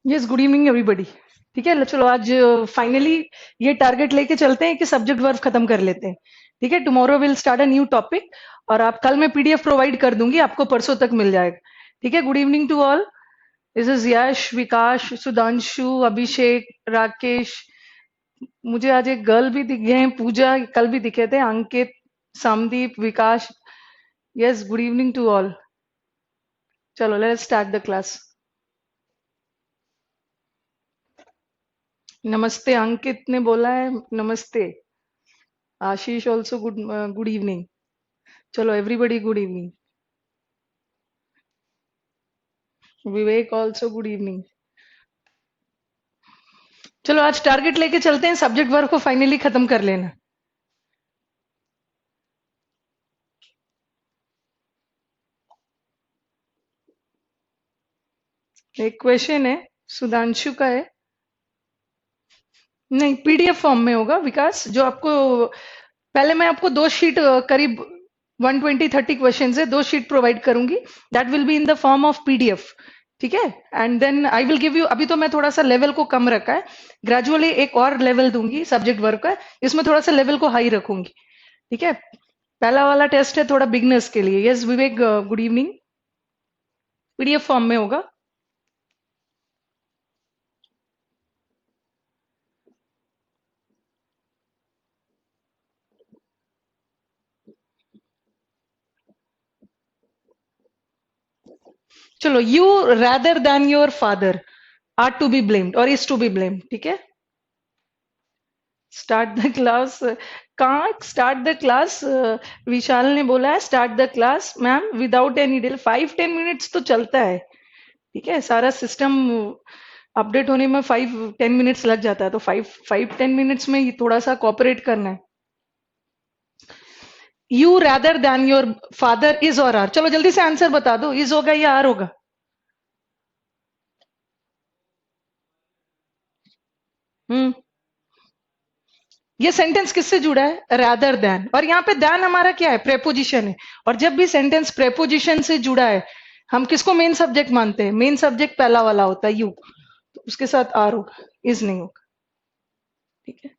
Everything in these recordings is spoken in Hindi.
Yes, good evening everybody. ठीक है, चलो आज फाइनली ये टारगेट लेके चलते हैं कि सब्जेक्ट वर्ब खत्म कर लेते हैं। ठीक है, tomorrow will start a new topic. और आप कल मैं पीडीएफ प्रोवाइड कर दूंगी, आपको परसों तक मिल जाएगा। ठीक है, good evening to all. This is Yash, Vikas, Sudhanshu, Abhishek, Rakesh. मुझे आज एक गर्ल भी दिख गए हैं, पूजा कल भी दिखे थे, Ankit, Samdeep, Vikas. Yes, good evening to all. चलो लेट्स स्टार्ट द क्लास। नमस्ते, अंकित ने बोला है नमस्ते। Ashish also good evening. चलो everybody good evening. Vivek also good evening. चलो आज टारगेट लेके चलते हैं, सब्जेक्ट वर्ब को फाइनली खत्म कर लेना। एक क्वेश्चन है, सुधांशु का है। नहीं, पीडीएफ फॉर्म में होगा विकास, जो आपको पहले मैं आपको दो शीट करीब 120-30 क्वेश्चन है, दो शीट प्रोवाइड करूंगी। That will be in the form of PDF. ठीक है, and then I will give you, अभी तो मैं थोड़ा सा लेवल को कम रखा है, ग्रेजुअली एक और लेवल दूंगी सब्जेक्ट वर्ब का, इसमें थोड़ा सा लेवल को हाई रखूंगी। ठीक है, पहला वाला टेस्ट है थोड़ा बिगनर्स के लिए। Yes Vivek, good evening. PDF form में होगा। चलो, you rather than your father are to be blamed और इज टू बी ब्लेम्ड। ठीक है, स्टार्ट द क्लास। कहाँ स्टार्ट द क्लास? विशाल ने बोला है start the class ma'am without any delay. 5-10 minutes तो चलता है। ठीक है, सारा सिस्टम अपडेट होने में 5-10 मिनट्स लग जाता है, तो 5-10 मिनट्स में ये थोड़ा सा कॉपरेट करना है। You rather than your father is और आर। चलो जल्दी से आंसर बता दो, इज होगा या आर होगा? हम्म, ये सेंटेंस किससे जुड़ा है? Rather than. और यहाँ पे देन हमारा क्या है? प्रेपोजिशन है। और जब भी सेंटेंस प्रेपोजिशन से जुड़ा है, हम किसको मेन सब्जेक्ट मानते हैं? मेन सब्जेक्ट पहला वाला होता है यू, तो उसके साथ आर होगा, इज नहीं होगा। ठीक है,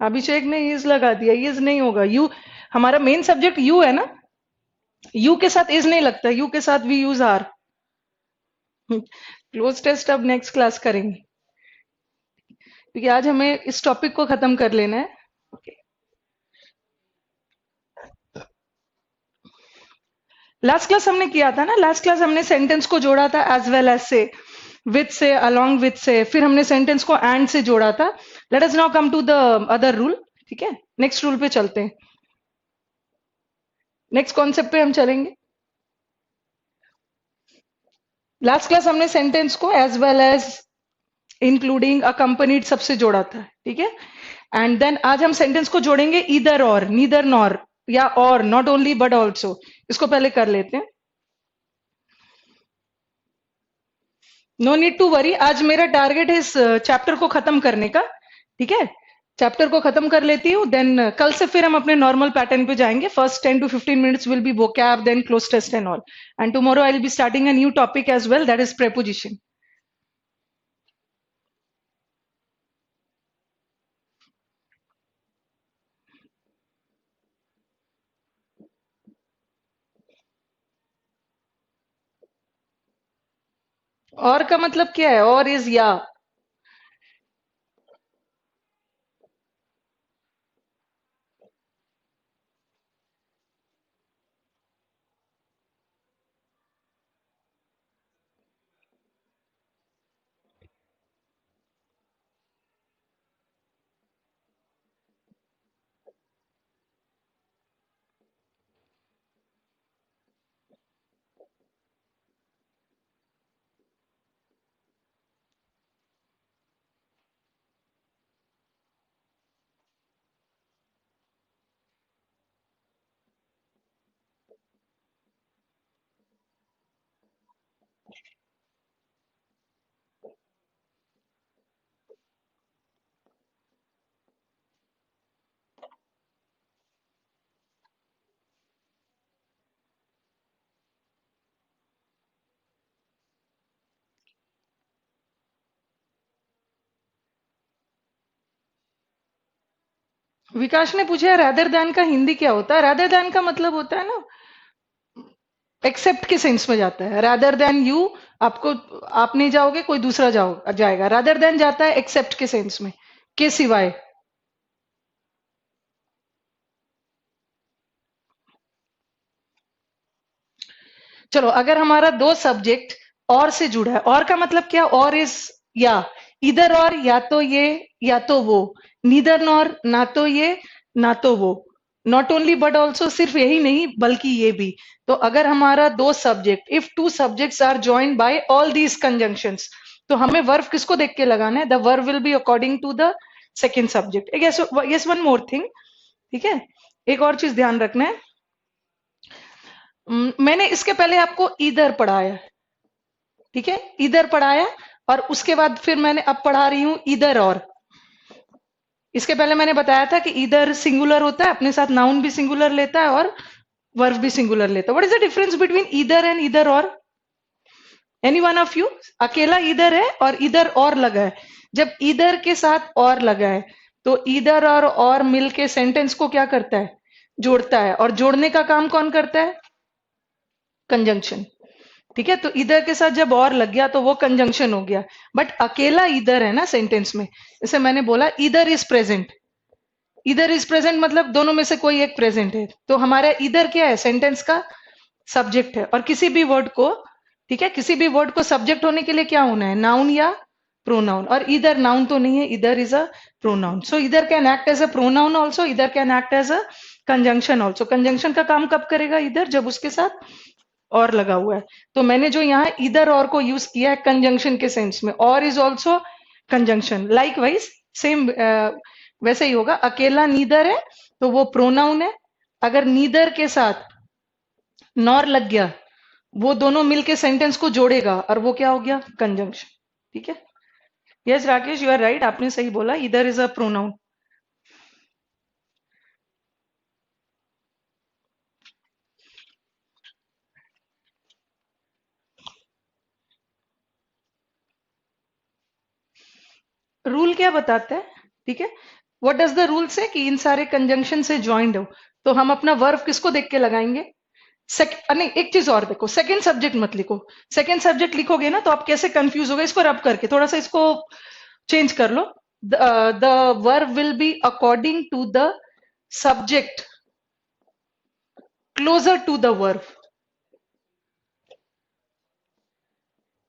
अभिषेक ने इज लगा दिया, इज नहीं होगा। यू, हमारा मेन सब्जेक्ट यू है ना, यू के साथ इज नहीं लगता, यू के साथ we use are. Cloze test अब नेक्स्ट क्लास करेंगे, क्योंकि आज हमें इस टॉपिक को खत्म कर लेना है। okay. लास्ट क्लास हमने किया था ना, लास्ट क्लास हमने सेंटेंस को जोड़ा था एज वेल एज से, विथ से, अलोंग विथ से, फिर हमने सेंटेंस को एंड से जोड़ा था। Let us now come to the other rule. ठीक है, नेक्स्ट रूल पे चलते हैं, नेक्स्ट कॉन्सेप्ट पे हम चलेंगे। लास्ट क्लास हमने सेंटेंस को as well as, including, accompanied सबसे जोड़ा था। ठीक है, एंड देन आज हम सेंटेंस को जोड़ेंगे इधर और, नीदर नॉर, या और, नॉट ओनली बट ऑल्सो। इसको पहले कर लेते हैं। नो नीड टू वरी, आज मेरा टारगेट है इस चैप्टर को खत्म करने का। ठीक है, चैप्टर को खत्म कर लेती हूँ, देन कल से फिर हम अपने नॉर्मल पैटर्न पे जाएंगे। First 10 to 15 minutes will be vocab, then cloze test and all, and tomorrow I will be starting a new topic as well, that is preposition. और का मतलब क्या है? और इज या। विकास ने पूछा रादर दैन का हिंदी क्या होता है? रादर दैन का मतलब होता है ना, एक्सेप्ट के सेंस में जाता है। रादर देन यू, आपको, आप नहीं जाओगे कोई दूसरा जाएगा। रादर देन जाता है एक्सेप्ट के सेंस में, के सिवाय। चलो, अगर हमारा दो सब्जेक्ट और से जुड़ा है, और का मतलब क्या, और इज, या, इधर और, या तो ये या तो वो, नीदर नॉर, ना तो ये ना तो वो, नॉट ओनली बट ऑल्सो, सिर्फ यही नहीं बल्कि ये भी। तो अगर हमारा दो subject, if two subjects are joined by all these conjunctions, तो हमें वर्ब किसको देख के लगाना है? The verb will be according to the second subject. Yes, one more thing, ठीक है, एक और चीज ध्यान रखना है। मैंने इसके पहले आपको इधर पढ़ाया, ठीक है, इधर पढ़ाया, और उसके बाद फिर मैंने अब पढ़ा रही हूं इधर और। इसके पहले मैंने बताया था कि इधर सिंगुलर होता है, अपने साथ नाउन भी सिंगुलर लेता है और वर्ब भी सिंगुलर लेता है। What is the difference between इधर एंड इधर और? Any one of you? अकेला इधर है और इधर और लगा है। जब इधर के साथ और लगा है, तो इधर और मिल के सेंटेंस को क्या करता है? जोड़ता है। और जोड़ने का काम कौन करता है? कंजंक्शन। ठीक है, तो इधर के साथ जब और लग गया तो वो कंजंक्शन हो गया। बट अकेला इधर है ना सेंटेंस में, जैसे मैंने बोला इधर इज प्रेजेंट। इधर इज प्रेजेंट मतलब दोनों में से कोई एक प्रेजेंट है, तो हमारा इधर क्या है? सेंटेंस का सब्जेक्ट है। और किसी भी वर्ड को, ठीक है, किसी भी वर्ड को सब्जेक्ट होने के लिए क्या होना है? नाउन या प्रोनाउन। और इधर नाउन तो नहीं है, इधर इज अ प्रोनाउन। सो इधर can act as a pronoun also, इधर can act as a conjunction also. Conjunction का काम कब करेगा इधर? जब उसके साथ और लगा हुआ है। तो मैंने जो यहाँ इधर और को यूज किया है कंजंक्शन के सेंस में, और is also conjunction. Like wise same वैसे ही होगा। अकेला नीदर है तो वो प्रोनाउन है। अगर नीदर के साथ नॉर लग गया, वो दोनों मिलके सेंटेंस को जोड़ेगा, और वो क्या हो गया? कंजंक्शन। ठीक है। Yes Rakesh, you are right, आपने सही बोला, इधर इज अ प्रोनाउन। रूल क्या बताता है? ठीक है, व्हाट डज द रूल से कि इन सारे कंजंक्शन से ज्वाइंड हो, तो हम अपना वर्ब किसको देख के लगाएंगे? नहीं, एक चीज और देखो, सेकंड सब्जेक्ट मत लिखो। सेकंड सब्जेक्ट लिखोगे ना तो आप कैसे कंफ्यूज होगे? इसको रब करके थोड़ा सा इसको चेंज कर लो। The verb will be according to the subject closer to the verb.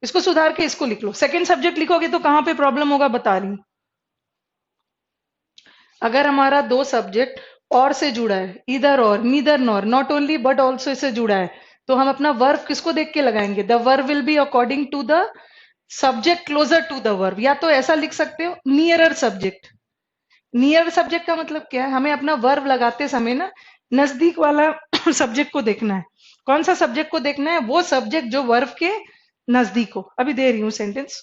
इसको सुधार के इसको लिख लो। सेकंड सब्जेक्ट लिखोगे तो कहां पे प्रॉब्लम होगा बता रही हूं। अगर हमारा दो सब्जेक्ट और से जुड़ा है, इधर और, neither nor, not only but also say जुड़ा है, तो हम अपना वर्ब किसको देख के लगाएंगे? The verb will be according to the subject closer to the verb. या तो ऐसा लिख सकते हो, नियरर सब्जेक्ट। नियर सब्जेक्ट का मतलब क्या है? हमें अपना वर्ब लगाते समय ना नजदीक वाला सब्जेक्ट को देखना है। कौन सा सब्जेक्ट को देखना है? वो सब्जेक्ट जो वर्ब के नजदीक हो। अभी दे रही हूं sentence.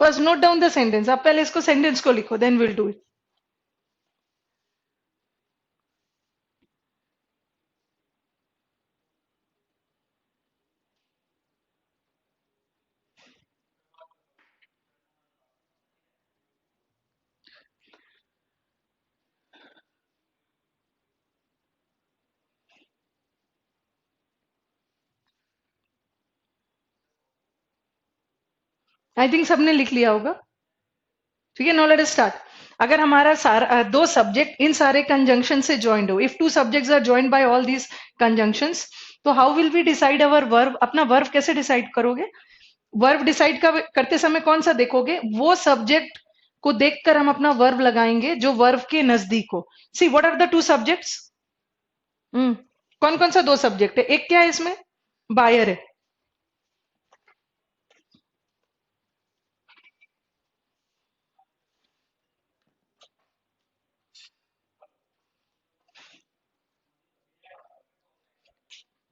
First note down the sentence, आप पहले इसको सेंटेंस को लिखो, then will do it. I think सबने लिख लिया होगा। ठीक है, नो लेट अस स्टार्ट। अगर हमारा दो सब्जेक्ट इन सारे कंजंक्शन से ज्वाइंड हो, if two subjects are joined by all these conjunctions, तो how will we decide our verb? अपना वर्ब कैसे डिसाइड करोगे? वर्ब डिसाइड करते समय कौन सा देखोगे? वो सब्जेक्ट को देखकर हम अपना वर्ब लगाएंगे जो वर्ब के नजदीक हो। See what are the two subjects? कौन कौन सा दो सब्जेक्ट है? एक क्या है इसमें? बायर है।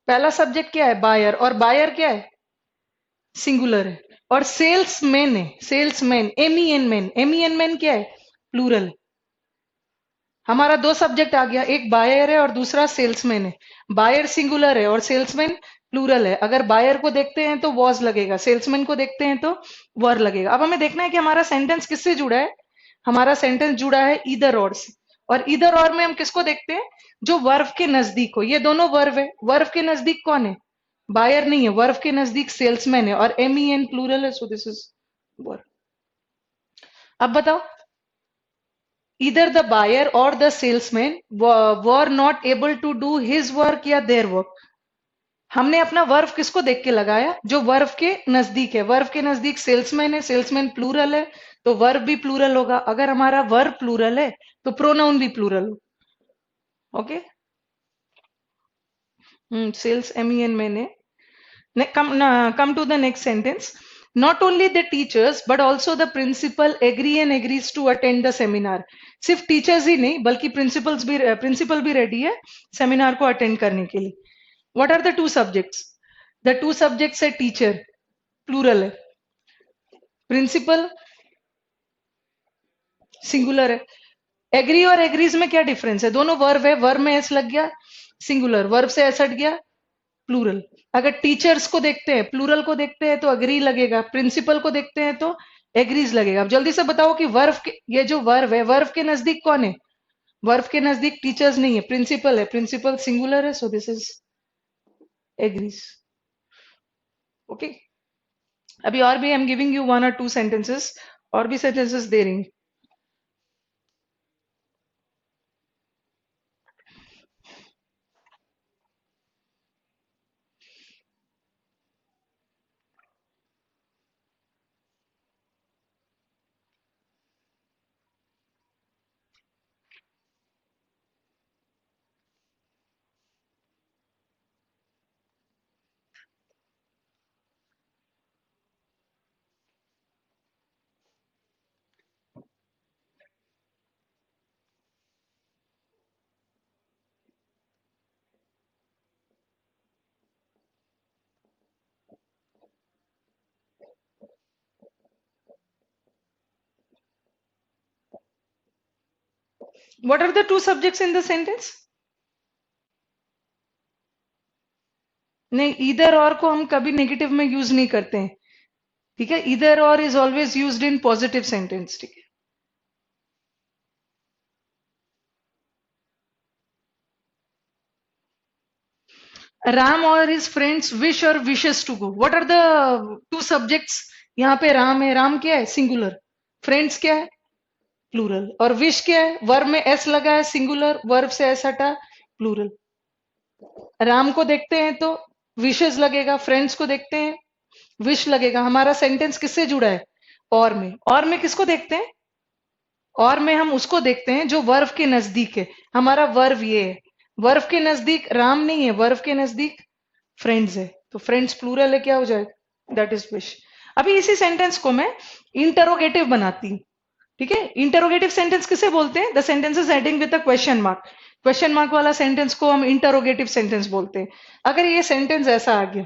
पहला सब्जेक्ट क्या है? बायर। और बायर क्या है? सिंगुलर है। और सेल्समैन है, सेल्समैन, एमईएन मैन, एमईएन मैन क्या है? प्लूरल है। हमारा दो सब्जेक्ट आ गया, एक बायर है और दूसरा सेल्समैन है। बायर सिंगुलर है और सेल्समैन प्लूरल है। अगर बायर को देखते हैं तो वॉज लगेगा, सेल्समैन को देखते हैं तो वर लगेगा। अब हमें देखना है कि हमारा सेंटेंस किससे जुड़ा है। हमारा सेंटेंस जुड़ा है ईदर और से। और ईदर और में हम किसको देखते हैं? जो वर्व के नजदीक हो। ये दोनों वर्व है। वर्व के नजदीक कौन है? बायर नहीं है, वर्व के नजदीक सेल्समैन है और एमईएन प्लूरल है, सो दिस इज वर्ब। अब बताओ, either the buyer or the salesman were not able to do his work या their work। हमने अपना वर्व किसको देख के लगाया? जो वर्व के नजदीक है। वर्व के नजदीक सेल्समैन है, सेल्समैन प्लूरल है, तो वर्ब भी प्लूरल होगा। अगर हमारा वर्ब प्लूरल है तो प्रोनाउन भी प्लूरल हो। ओके, सेल्स एमईएन मैंने। Come to the next sentence. Not only the teachers but also the principal agree and agrees to attend the seminar। सिर्फ टीचर्स ही नहीं बल्कि प्रिंसिपल भी रेडी है सेमिनार को अटेंड करने के लिए। What are the two subjects? The two subjects है टीचर, प्लूरल है, प्रिंसिपल सिंगुलर है। एग्री और एग्रीज में क्या डिफरेंस है? दोनों वर्ब है, वर्ब में एस लग गया सिंगुलर, वर्ब से एस हट गया प्लूरल। अगर टीचर्स को देखते हैं, प्लूरल को देखते हैं तो अग्री लगेगा, प्रिंसिपल को देखते हैं तो एग्रीज लगेगा। अब जल्दी से बताओ कि वर्ब के, ये जो वर्ब है, वर्ब के नजदीक कौन है? वर्ब के नजदीक टीचर्स नहीं है, प्रिंसिपल है, प्रिंसिपल सिंगुलर है, so this is agrees. Okay, अभी और भी I am giving you one और टू सेंटेंसेस, और भी सेंटेंसेस दे रही हूँ। What are the two subjects in the sentence? नहीं, इधर और को हम कभी नेगेटिव में यूज नहीं करते हैं। ठीक है, इधर और is always used in positive sentence. ठीक है, राम और हिज फ्रेंड्स विश और wishes to go. What are the two subjects? यहाँ पे राम है, राम क्या है? सिंगुलर। फ्रेंड्स क्या है? प्लूरल। और विश क्या है? वर्ब में एस लगा है, सिंगुलर, वर्ब से एस हटा, प्लूरल। राम को देखते हैं तो विशेस लगेगा, फ्रेंड्स को देखते हैं विश लगेगा। हमारा सेंटेंस किससे जुड़ा है? और में। और में किसको देखते हैं? और में हम उसको देखते हैं जो वर्ब के नजदीक है। हमारा वर्ब ये है, वर्ब के नजदीक राम नहीं है, वर्ब के नजदीक फ्रेंड्स है, तो फ्रेंड्स प्लूरल है, क्या हो जाएगा? That is wish. अभी इसी सेंटेंस को मैं इंटरोगेटिव बनाती हूँ। ठीक है, इंटरोगेटिव सेंटेंस किसे बोलते हैं? The sentences ending with a question mark. Question mark वाला सेंटेंस को हम इंटरोगेटिव सेंटेंस बोलते हैं। अगर ये सेंटेंस ऐसा आ गया,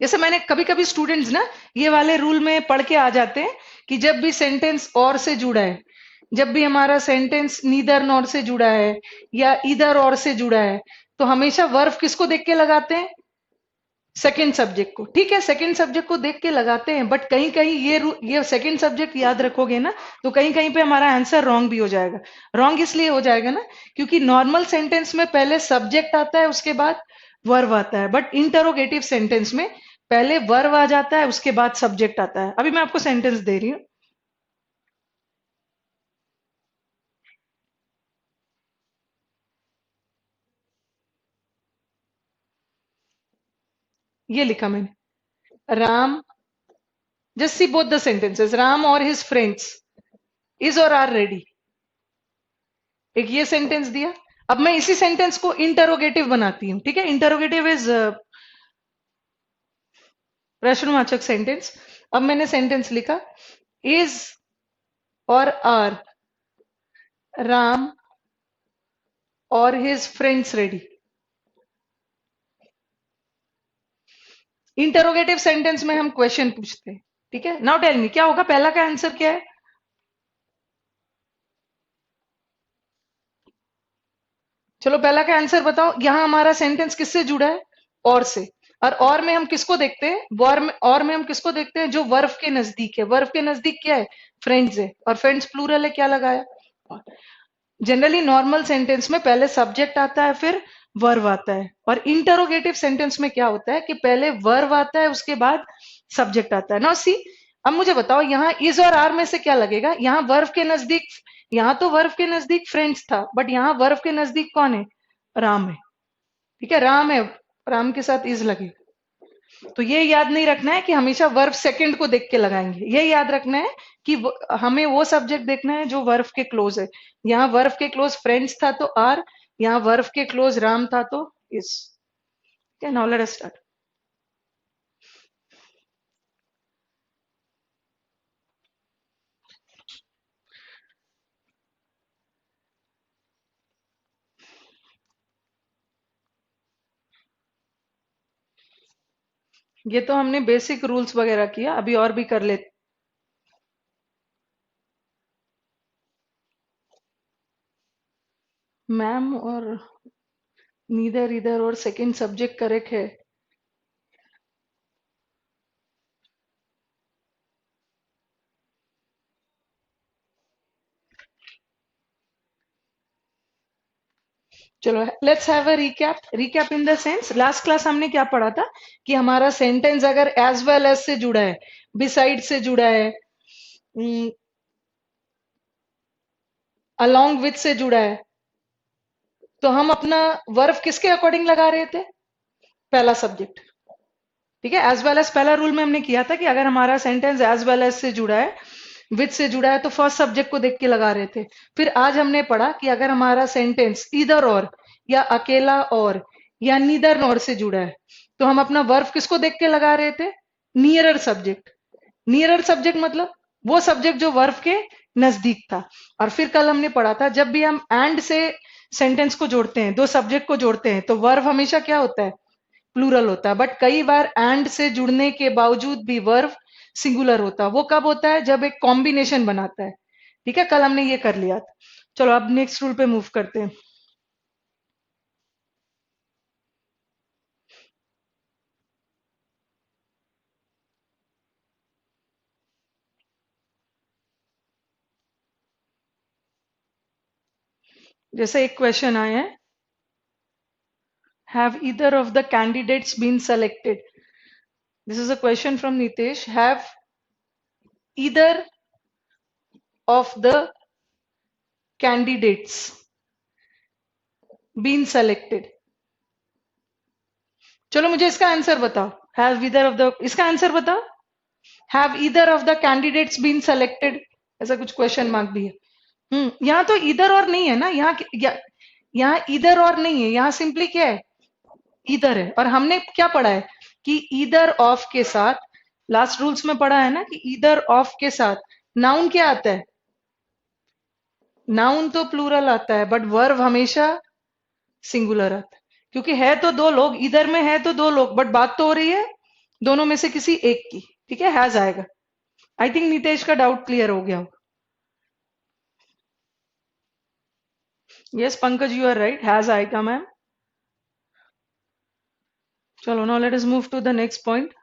जैसे मैंने कभी कभी स्टूडेंट्स ना ये वाले रूल में पढ़ के आ जाते हैं कि जब भी सेंटेंस और से जुड़ा है, जब भी हमारा सेंटेंस नीदर नॉर से जुड़ा है या इधर और से जुड़ा है, तो हमेशा वर्ब किसको देख के लगाते हैं? सेकंड सब्जेक्ट को। ठीक है, सेकंड सब्जेक्ट को देख के लगाते हैं, बट कहीं कहीं ये सेकंड सब्जेक्ट याद रखोगे ना, तो कहीं कहीं पे हमारा आंसर रॉन्ग भी हो जाएगा। रॉन्ग इसलिए हो जाएगा ना, क्योंकि नॉर्मल सेंटेंस में पहले सब्जेक्ट आता है, उसके बाद वर्ब आता है, बट इंटरोगेटिव सेंटेंस में पहले वर्ब आ जाता है, उसके बाद सब्जेक्ट आता है। अभी मैं आपको सेंटेंस दे रही हूँ। ये लिखा मैंने, Ram, just C both the sentences, Ram और हिज फ्रेंड्स इज और आर रेडी। एक ये सेंटेंस दिया। अब मैं इसी सेंटेंस को इंटरोगेटिव बनाती हूँ। ठीक है, इंटरोगेटिव इज प्रश्नवाचक सेंटेंस। अब मैंने सेंटेंस लिखा, इज और आर राम और his friends ready. Interrogative sentence में हम क्वेश्चन पूछते हैं। ठीक है, नाउ टेल मी क्या होगा, पहला का आंसर क्या है? चलो पहला का आंसर बताओ। यहां हमारा सेंटेंस किससे जुड़ा है? और से। और में हम किसको देखते हैं? और में हम किसको देखते हैं? जो वर्ब के नजदीक है। वर्ब के नजदीक क्या है? फ्रेंड्स है, और फ्रेंड्स प्लूरल है, क्या लगाया? जनरली नॉर्मल सेंटेंस में पहले सब्जेक्ट आता है, फिर वर्ब आता है, और इंटरोगेटिव सेंटेंस में क्या होता है कि पहले वर्ब आता है, उसके बाद सब्जेक्ट आता है ना। सी, अब मुझे बताओ यहाँ इज और आर में से क्या लगेगा? यहाँ वर्ब के नजदीक, यहाँ तो वर्ब के नजदीक फ्रेंड्स था, बट यहाँ वर्ब के नजदीक कौन है? राम है। ठीक है, राम है, राम के साथ इज लगे। तो ये याद नहीं रखना है कि हमेशा वर्ब सेकंड को देख के लगाएंगे। ये याद रखना है कि हमें वो सब्जेक्ट देखना है जो वर्ब के क्लोज है। यहाँ वर्ब के क्लोज फ्रेंड्स था तो आर, यहाँ वर्ब के क्लोज राम था तो is. Now let us start. ये तो हमने बेसिक रूल्स वगैरह किया, अभी और भी कर लेते। मैम और नीदर इधर और सेकंड सब्जेक्ट करेक्ट है। चलो let's have a recap. Recap in the sense, last class हमने क्या पढ़ा था कि हमारा सेंटेंस अगर एज वेल एज से जुड़ा है, बिसाइड से जुड़ा है, अलोंग विथ से जुड़ा है, तो हम अपना वर्ब किसके अकॉर्डिंग लगा रहे थे? पहला सब्जेक्ट। ठीक है, एज वेल एज पहला रूल में हमने किया था कि अगर हमारा सेंटेंस एज वेल एज से जुड़ा है, विथ से जुड़ा है, तो फर्स्ट सब्जेक्ट को देख के लगा रहे थे। फिर आज हमने पढ़ा कि अगर हमारा सेंटेंस इधर और या अकेला और या नीदर नॉर से जुड़ा है, तो हम अपना वर्ब किसको देख के लगा रहे थे? Nearer subject. नियरर सब्जेक्ट मतलब वो सब्जेक्ट जो वर्ब के नजदीक था। और फिर कल हमने पढ़ा था जब भी हम एंड से सेंटेंस को जोड़ते हैं, दो सब्जेक्ट को जोड़ते हैं, तो वर्ब हमेशा क्या होता है? प्लूरल होता है। बट कई बार एंड से जुड़ने के बावजूद भी वर्ब सिंगुलर होता है। वो कब होता है? जब एक कॉम्बिनेशन बनाता है। ठीक है, कल हमने ये कर लिया था। चलो अब नेक्स्ट रूल पे मूव करते हैं। जैसे एक क्वेश्चन आया है, have either of the candidates been selected? This is a question from Nitesh. Have either of the candidates been selected? चलो मुझे इसका आंसर बताओ। हैव ईदर ऑफ द, इसका आंसर बताओ। Have either of the candidates been selected, ऐसा कुछ क्वेश्चन मार्क भी है। यहाँ तो इधर और नहीं है ना, यहाँ इधर और नहीं है, यहाँ सिंपली क्या है? इधर है। और हमने क्या पढ़ा है कि ईदर ऑफ के साथ, लास्ट रूल्स में पढ़ा है ना कि ईदर ऑफ के साथ नाउन क्या आता है? नाउन तो प्लूरल आता है, बट वर्ब हमेशा सिंगुलर आता है। क्योंकि है तो दो लोग, इधर में है तो दो लोग, बट बात तो हो रही है दोनों में से किसी एक की, ठीक है, हैज आएगा। आई थिंक नितेश का डाउट क्लियर हो गया। Yes Pankaj you are right, has आएगा मैम। चलो now let us move to the next point.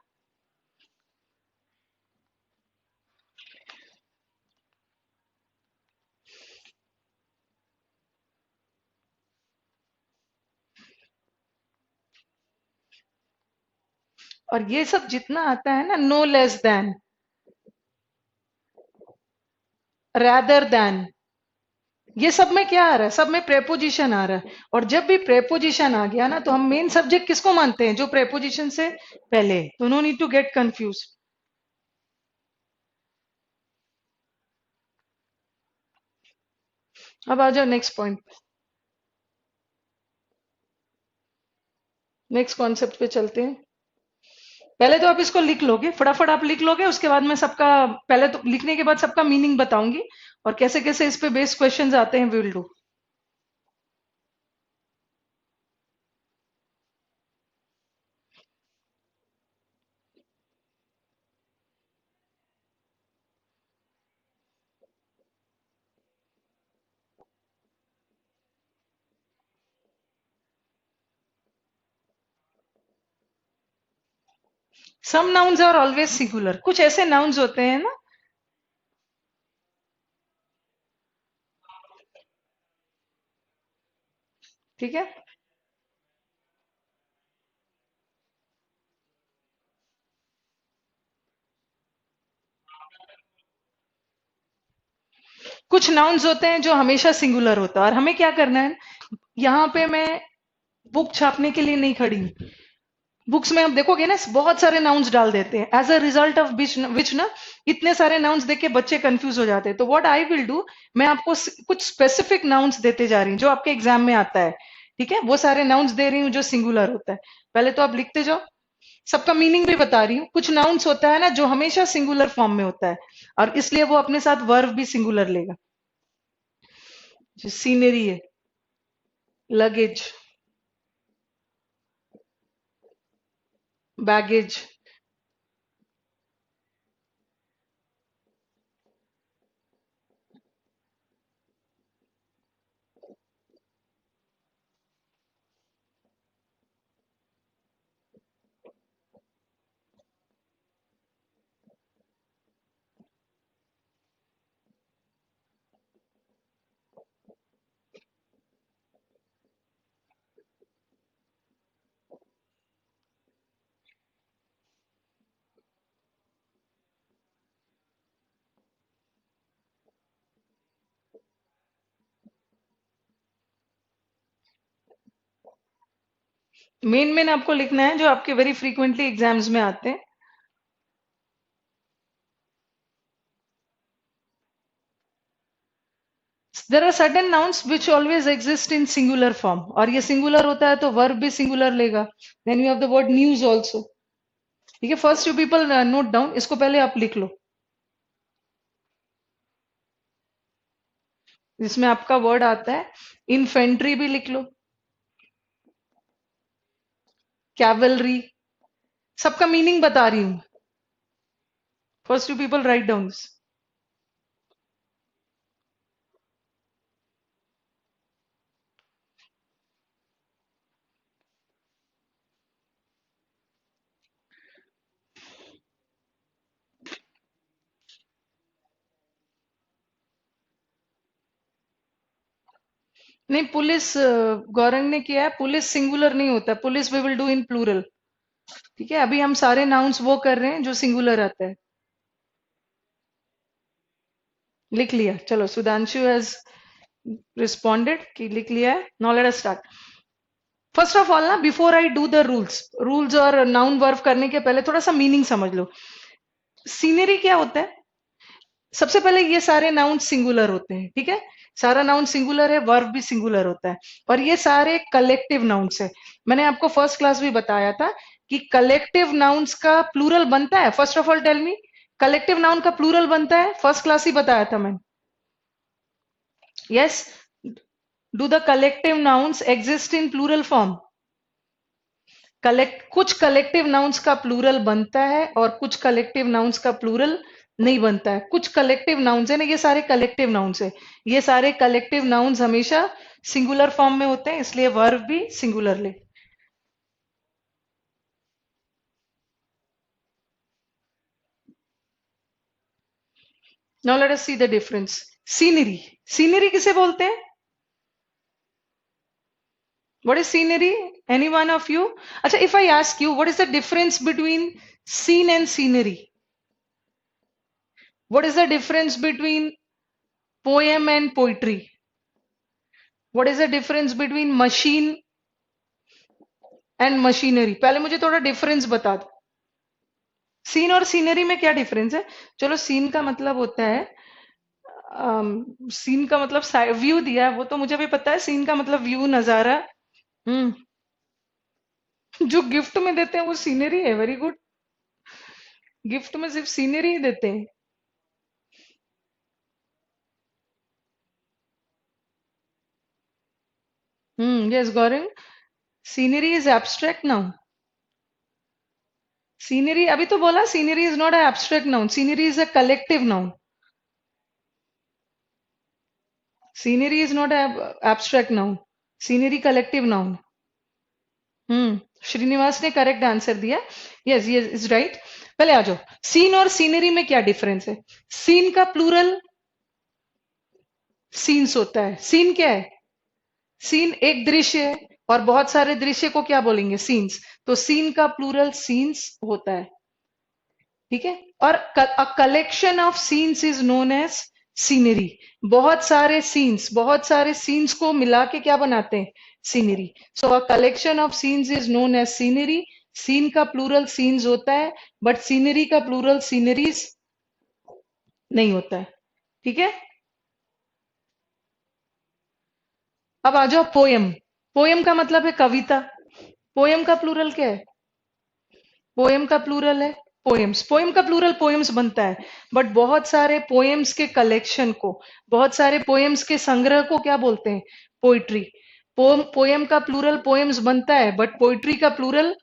और ये सब जितना आता है ना, no less than, rather than, ये सब में क्या आ रहा है, सब में प्रेपोजिशन आ रहा है। और जब भी प्रेपोजिशन आ गया ना, तो हम मेन सब्जेक्ट किसको मानते हैं, जो प्रेपोजिशन से पहले है। तो no need to get confuse. अब आ जाओ नेक्स्ट पॉइंट, नेक्स्ट कॉन्सेप्ट पे चलते हैं। पहले तो आप इसको लिख लोगे, फटाफट आप लिख लोगे, उसके बाद मैं सबका, पहले तो लिखने के बाद सबका मीनिंग बताऊंगी और कैसे कैसे इस पे बेस्ड क्वेश्चंस आते हैं, we will do. Some nouns are always singular, कुछ ऐसे नाउन्स होते हैं ना, ठीक है, कुछ नाउन्स होते हैं जो हमेशा सिंगुलर होता है। और हमें क्या करना है, यहाँ पे मैं बुक छापने के लिए नहीं खड़ी हूँ। बुक्स में आप देखोगे ना, बहुत सारे नाउन्स डाल देते हैं, as a result of which ना इतने सारे नाउन्स देख के बच्चे कंफ्यूज हो जाते हैं। तो व्हाट आई विल डू, मैं आपको कुछ स्पेसिफिक नाउन्स देते जा रही हूँ जो आपके एग्जाम में आता है, ठीक है, वो सारे नाउन्स दे रही हूँ जो सिंगुलर होता है। पहले तो आप लिखते जाओ, सबका मीनिंग भी बता रही हूँ। कुछ नाउन्स होता है ना जो हमेशा सिंगुलर फॉर्म में होता है, और इसलिए वो अपने साथ वर्ब भी सिंगुलर लेगा। जो सीनरी है, लगेज, बैगेज, मेन मेन आपको लिखना है जो आपके वेरी फ्रीक्वेंटली एग्जाम्स में आते हैं। There are certain nouns which always exist in singular form, और ये सिंगुलर होता है तो वर्ब भी सिंगुलर लेगा। Then you have the word news also, ठीक है। First you people note down, इसको पहले आप लिख लो। इसमें आपका वर्ड आता है इन्फेंट्री, भी लिख लो, कैवलरी, सबका मीनिंग बता रही हूं। First you people write down this. नहीं, पुलिस गौरंग ने किया है, पुलिस सिंगुलर नहीं होता, police we will do in plural, ठीक है। अभी हम सारे नाउन्स वो कर रहे हैं जो सिंगुलर आता है। लिख लिया, चलो सुधांशु हैज रिस्पॉन्डेड कि लिख लिया है। Now let us start. First of all ना, before I do the rules, rules और नाउन वर्ब करने के पहले थोड़ा सा मीनिंग समझ लो। सीनरी क्या होता है, सबसे पहले ये सारे नाउन सिंगुलर होते हैं, ठीक है, सारा नाउन सिंगुलर है, वर्ब भी सिंगुलर होता है, और ये सारे कलेक्टिव नाउन्स है। मैंने आपको फर्स्ट क्लास भी बताया था कि कलेक्टिव नाउन्स का प्लूरल बनता है। First of all tell me, collective noun का प्लूरल बनता है, फर्स्ट क्लास ही बताया था मैंने। Yes, do the collective nouns exist in plural form? कुछ कलेक्टिव नाउन्स का प्लूरल बनता है और कुछ कलेक्टिव नाउन्स का प्लूरल नहीं बनता है। कुछ कलेक्टिव नाउन्स है ना, ये सारे कलेक्टिव नाउन्स है। ये सारे कलेक्टिव नाउन्स हमेशा सिंगुलर फॉर्म में होते हैं, इसलिए वर्ब भी singularly. Now let us see the difference. Scenery, scenery किसे बोलते हैं? What is scenery? Any one of you? अच्छा, if I ask you what is the difference between scene and scenery? What is the difference between poem and poetry? What is the difference between machine and machinery? पहले मुझे थोड़ा डिफरेंस बता दो। सीन और सीनरी में क्या डिफरेंस है? चलो, सीन का मतलब होता है, सीन का मतलब व्यू दिया है, वो तो मुझे भी पता है। सीन का मतलब व्यू, नजारा। हम्म। जो गिफ्ट में देते हैं वो सीनरी है। Very good. गिफ्ट में सिर्फ सीनरी ही देते हैं। Yes Gaurav, scenery is abstract noun. Scenery, अभी तो बोला scenery is not a abstract noun, scenery is a collective noun. Scenery is not abstract noun, scenery collective noun. Srinivas ने करेक्ट आंसर दिया। Yes, yes is right. पहले आ जाओ, सीन और सीनरी में क्या डिफरेंस है? सीन का प्लूरल सीन्स होता है। सीन क्या है? सीन एक दृश्य है, और बहुत सारे दृश्य को क्या बोलेंगे? सीन्स। तो सीन का प्लूरल सीन्स होता है। ठीक है। और a collection of scenes is known as scenery. बहुत सारे सीन्स को मिला के क्या बनाते हैं? Scenery. So a collection of scenes is known as scenery. Scene का प्लूरल सीन्स होता है, बट सीनरी का प्लूरल सीनरीज नहीं होता है। ठीक है। अब आ जाओ पोयम। पोयम का मतलब है कविता। पोयम का प्लूरल क्या है? पोयम का प्लूरल है पोएम्स। पोयम का प्लूरल पोएम्स बनता है, बट बहुत सारे पोएम्स के कलेक्शन को, बहुत सारे पोएम्स के संग्रह को क्या बोलते हैं? पोइट्री। पोयम का प्लूरल पोएम्स बनता है, बट पोइट्री का प्लूरल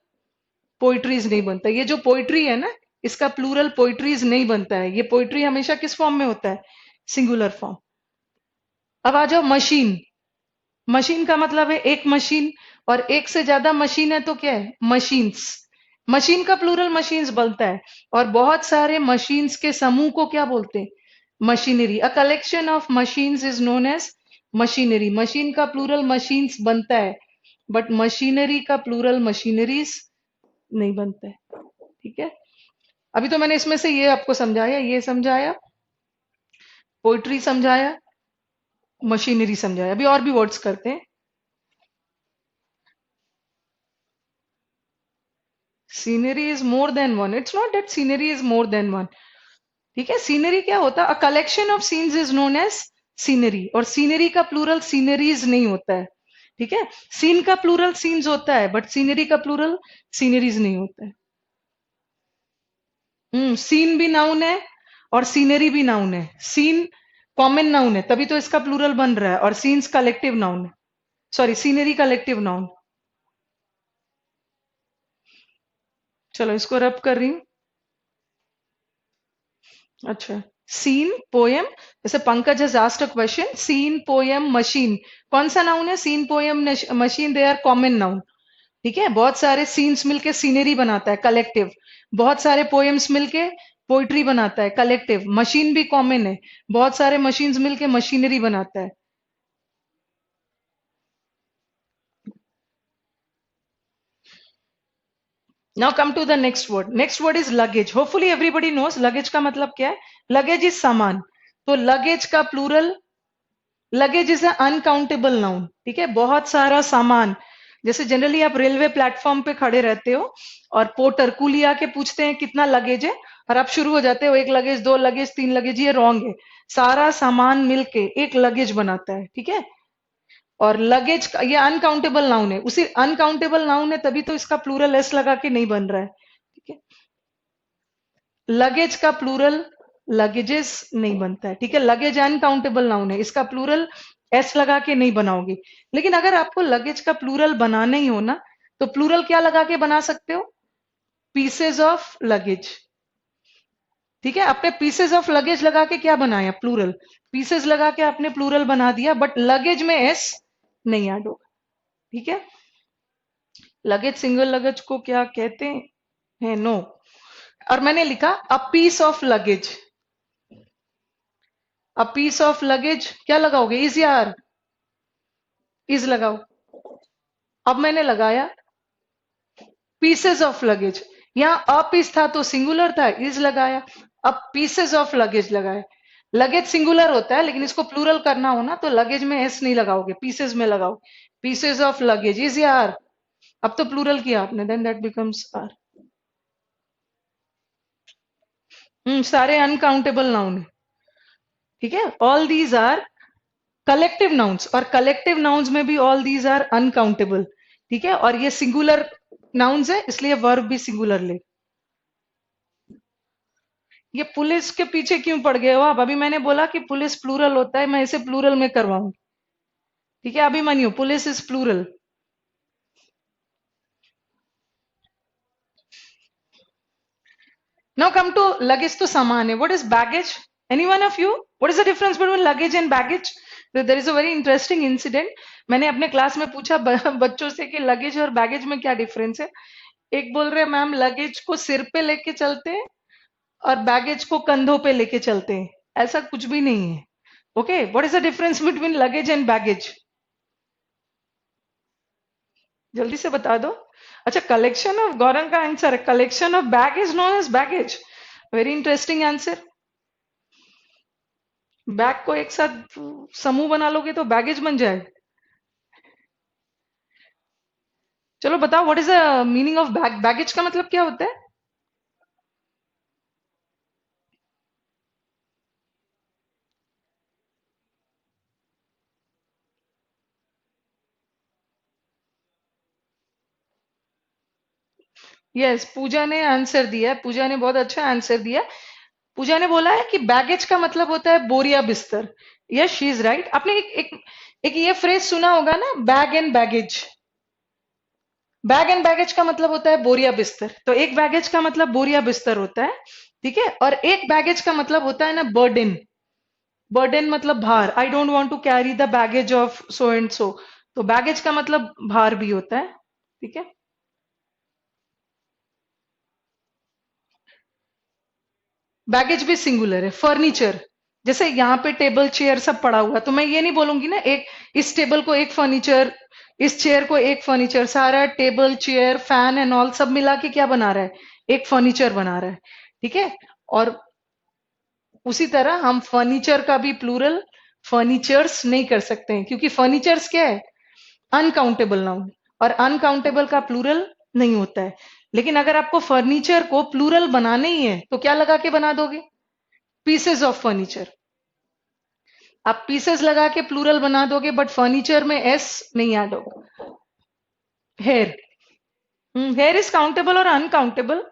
पोइट्रीज नहीं बनता। ये जो पोइट्री है ना, इसका प्लूरल पोइट्रीज नहीं बनता है। ये पोइट्री हमेशा किस फॉर्म में होता है? Singular form. अब आ जाओ मशीन। मशीन का मतलब है एक मशीन, और एक से ज्यादा मशीन है तो क्या है? मशीन्स। मशीन का प्लूरल मशीन्स बनता है, और बहुत सारे मशीन्स के समूह को क्या बोलते हैं? Machinery. A collection of machines is known as machinery. Machine का प्लूरल मशीन्स बनता है, बट मशीनरी का प्लूरल मशीनरीज नहीं बनता है। ठीक है। अभी तो मैंने इसमें से ये आपको समझाया, ये समझाया, पोइट्री समझाया, मशीनरी समझाया। अभी और भी वर्ड्स करते हैं। Scenery is more than one. It's not that scenery is more than one. ठीक है। सीनरी क्या होता है? A collection of scenes is known as scenery, और सीनरी का प्लूरल सीनरीज नहीं होता है। ठीक है। सीन का प्लूरल सीन्स होता है, बट सीनरी का प्लूरल सीनरीज नहीं होता है। सीन भी नाउन है और सीनरी भी नाउन है। सीन कॉमन नाउन है, तभी तो इसका प्लूरल बन रहा है, और सीन्स कलेक्टिव नाउन है। Sorry, scenery collective noun. चलो, इसको रब कर रही हूँ। अच्छा, सीन पोयम, जैसे Pankaj has asked a question, scene poem machine, कौन सा नाउन है? Scene poem machine, they are common noun. ठीक है। बहुत सारे सीन्स मिलके सीनरी बनाता है, कलेक्टिव। बहुत सारे पोएम्स मिलके पोइट्री बनाता है, कलेक्टिव। मशीन भी कॉमन है, बहुत सारे मशीन्स मिलके मशीनरी बनाता है। Now come to the next word. Next word is luggage. Hopefully everybody knows luggage का मतलब क्या है। लगेज इज सामान। तो लगेज का plural, luggage is uncountable noun. ठीक है। बहुत सारा सामान। जैसे जनरली आप रेलवे प्लेटफॉर्म पे खड़े रहते हो, और पोर्टर कुली आके पूछते हैं कितना लगेज है, और आप शुरू हो जाते हो एक लगेज, दो लगेज, तीन लगेज। ये रॉन्ग है। सारा सामान मिलके एक लगेज बनाता है। ठीक है। और लगेज का ये अनकाउंटेबल नाउन है। उसी अनकाउंटेबल नाउन है, तभी तो इसका प्लूरल एस लगा के नहीं बन रहा है। ठीक है। लगेज का प्लूरल लगेजेस नहीं बनता है। ठीक है। लगेज अनकाउंटेबल नाउन है, इसका प्लूरल एस लगा के नहीं बनाओगे। लेकिन अगर आपको लगेज का प्लूरल बनाना ही हो ना, तो प्लूरल क्या लगा के बना सकते हो? Pieces of luggage. ठीक है, आपने पीसेज ऑफ लगेज लगा के क्या बनाया? प्लूरल। पीसेज लगा के आपने प्लूरल बना दिया, बट लगेज में एस नहीं ऐड होगा। ठीक है, लगेज सिंगल लगेज को क्या कहते हैं? नो। और मैंने लिखा a piece of luggage. A piece of luggage क्या लगाओगे? इज या आर? इज लगाओ। अब मैंने लगाया पीसेज ऑफ लगेज। यहाँ अ पीस था तो सिंगुलर था, इज लगाया। अब पीसेज ऑफ लगेज लगाया। लगेज सिंगुलर होता है, लेकिन इसको प्लूरल करना हो ना तो लगेज में एस नहीं लगाओगे, पीसेज में लगाओ। पीसेज ऑफ लगेज इज या आर? अब तो प्लूरल किया आपने, देन दैट बिकम्स आर। सारे अनकाउंटेबल नाउन है। ठीक है, all these are collective nouns, और कलेक्टिव नाउन्स में भी ऑल दीज आर अनकाउंटेबल। ठीक है, और ये सिंगुलर नाउन्स है, इसलिए वर्ब भी सिंगुलर ले। ये पुलिस के पीछे क्यों पड़ गए हो आप? अभी मैंने बोला कि पुलिस प्लूरल होता है, मैं इसे प्लूरल में करवाऊं। ठीक है, Abhimanyu, police is plural. Now come to luggage, तो समान है। What is baggage? Any one of you? What is the difference between luggage and baggage? There is a very interesting incident. मैंने अपने क्लास में पूछा बच्चों से कि लगेज और बैगेज में क्या डिफरेंस है। एक बोल रहे मैम लगेज को सिर पे लेके चलते हैं और बैगेज को कंधों पे लेके चलते हैं। ऐसा कुछ भी नहीं है। Okay, what is the difference between luggage and baggage? जल्दी से बता दो। अच्छा, कलेक्शन ऑफ, गौरव का आंसर है collection of bag is known as baggage. Very interesting answer. Bag को एक साथ समूह बना लोगे तो बैगेज बन जाए। चलो बताओ, what is the meaning of bag? Baggage का मतलब क्या होता है? यस, पूजा ने आंसर दिया है, पूजा ने बहुत अच्छा आंसर दिया। पूजा ने बोला है कि बैगेज का मतलब होता है बोरिया बिस्तर। Yes, she is right. आपने एक ये फ्रेज सुना होगा ना, bag and baggage. Bag and baggage का मतलब होता है बोरिया बिस्तर, तो एक बैगेज का मतलब बोरिया बिस्तर होता है। ठीक है, और एक बैगेज का मतलब होता है ना बर्डन। बर्डन मतलब भार। I don't want to carry the baggage of so and so. तो बैगेज का मतलब भार भी होता है। ठीक है, बैगेज भी सिंगुलर है। फर्नीचर, जैसे यहाँ पे टेबल चेयर सब पड़ा हुआ, तो मैं ये नहीं बोलूंगी ना एक, इस टेबल को एक फर्नीचर, इस चेयर को एक फर्नीचर, सारा table chair fan and all सब मिला के क्या बना रहा है? एक फर्नीचर बना रहा है। ठीक है, और उसी तरह हम फर्नीचर का भी प्लूरल फर्नीचर्स नहीं कर सकते हैं, क्योंकि फर्नीचर्स क्या है? अनकाउंटेबल नाउन, और अनकाउंटेबल का प्लूरल नहीं होता है। लेकिन अगर आपको फर्नीचर को प्लूरल बनाना ही है तो क्या लगा के बना दोगे? Pieces of furniture. आप पीसेस लगा के प्लूरल बना दोगे, बट फर्नीचर में एस नहीं ऐड होगा। हेयर, हेयर इज काउंटेबल और अनकाउंटेबल?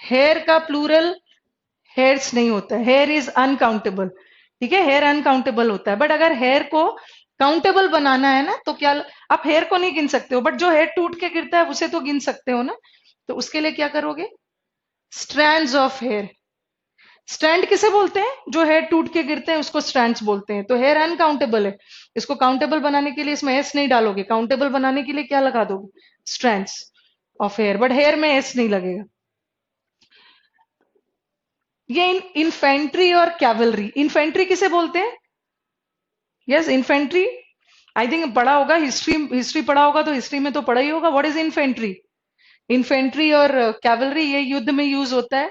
हेयर का प्लूरल हेयर्स नहीं होता है, हेयर इज अनकाउंटेबल। ठीक है, हेयर अनकाउंटेबल होता है, बट अगर हेयर को काउंटेबल बनाना है ना तो क्या, आप हेयर को नहीं गिन सकते हो, बट जो हेयर टूट के गिरता है उसे तो गिन सकते हो ना। तो उसके लिए क्या करोगे? Strands of hair. स्ट्रैंड किसे बोलते हैं? जो हेयर टूट के गिरते हैं उसको स्ट्रैंड्स बोलते हैं। तो हेयर अनकाउंटेबल है, इसको काउंटेबल बनाने के लिए इसमें एस नहीं डालोगे, काउंटेबल बनाने के लिए क्या लगा दोगे? Strands of hair, but hair में एस नहीं लगेगा। ये इन्फेंट्री और कैवलरी, इन्फेंट्री किसे बोलते हैं? Yes, infantry. आई थिंक पढ़ा होगा, हिस्ट्री हिस्ट्री पढ़ा होगा तो हिस्ट्री में तो पढ़ा ही होगा। What is infantry? इन्फेंट्री और कैवलरी ये युद्ध में यूज होता है।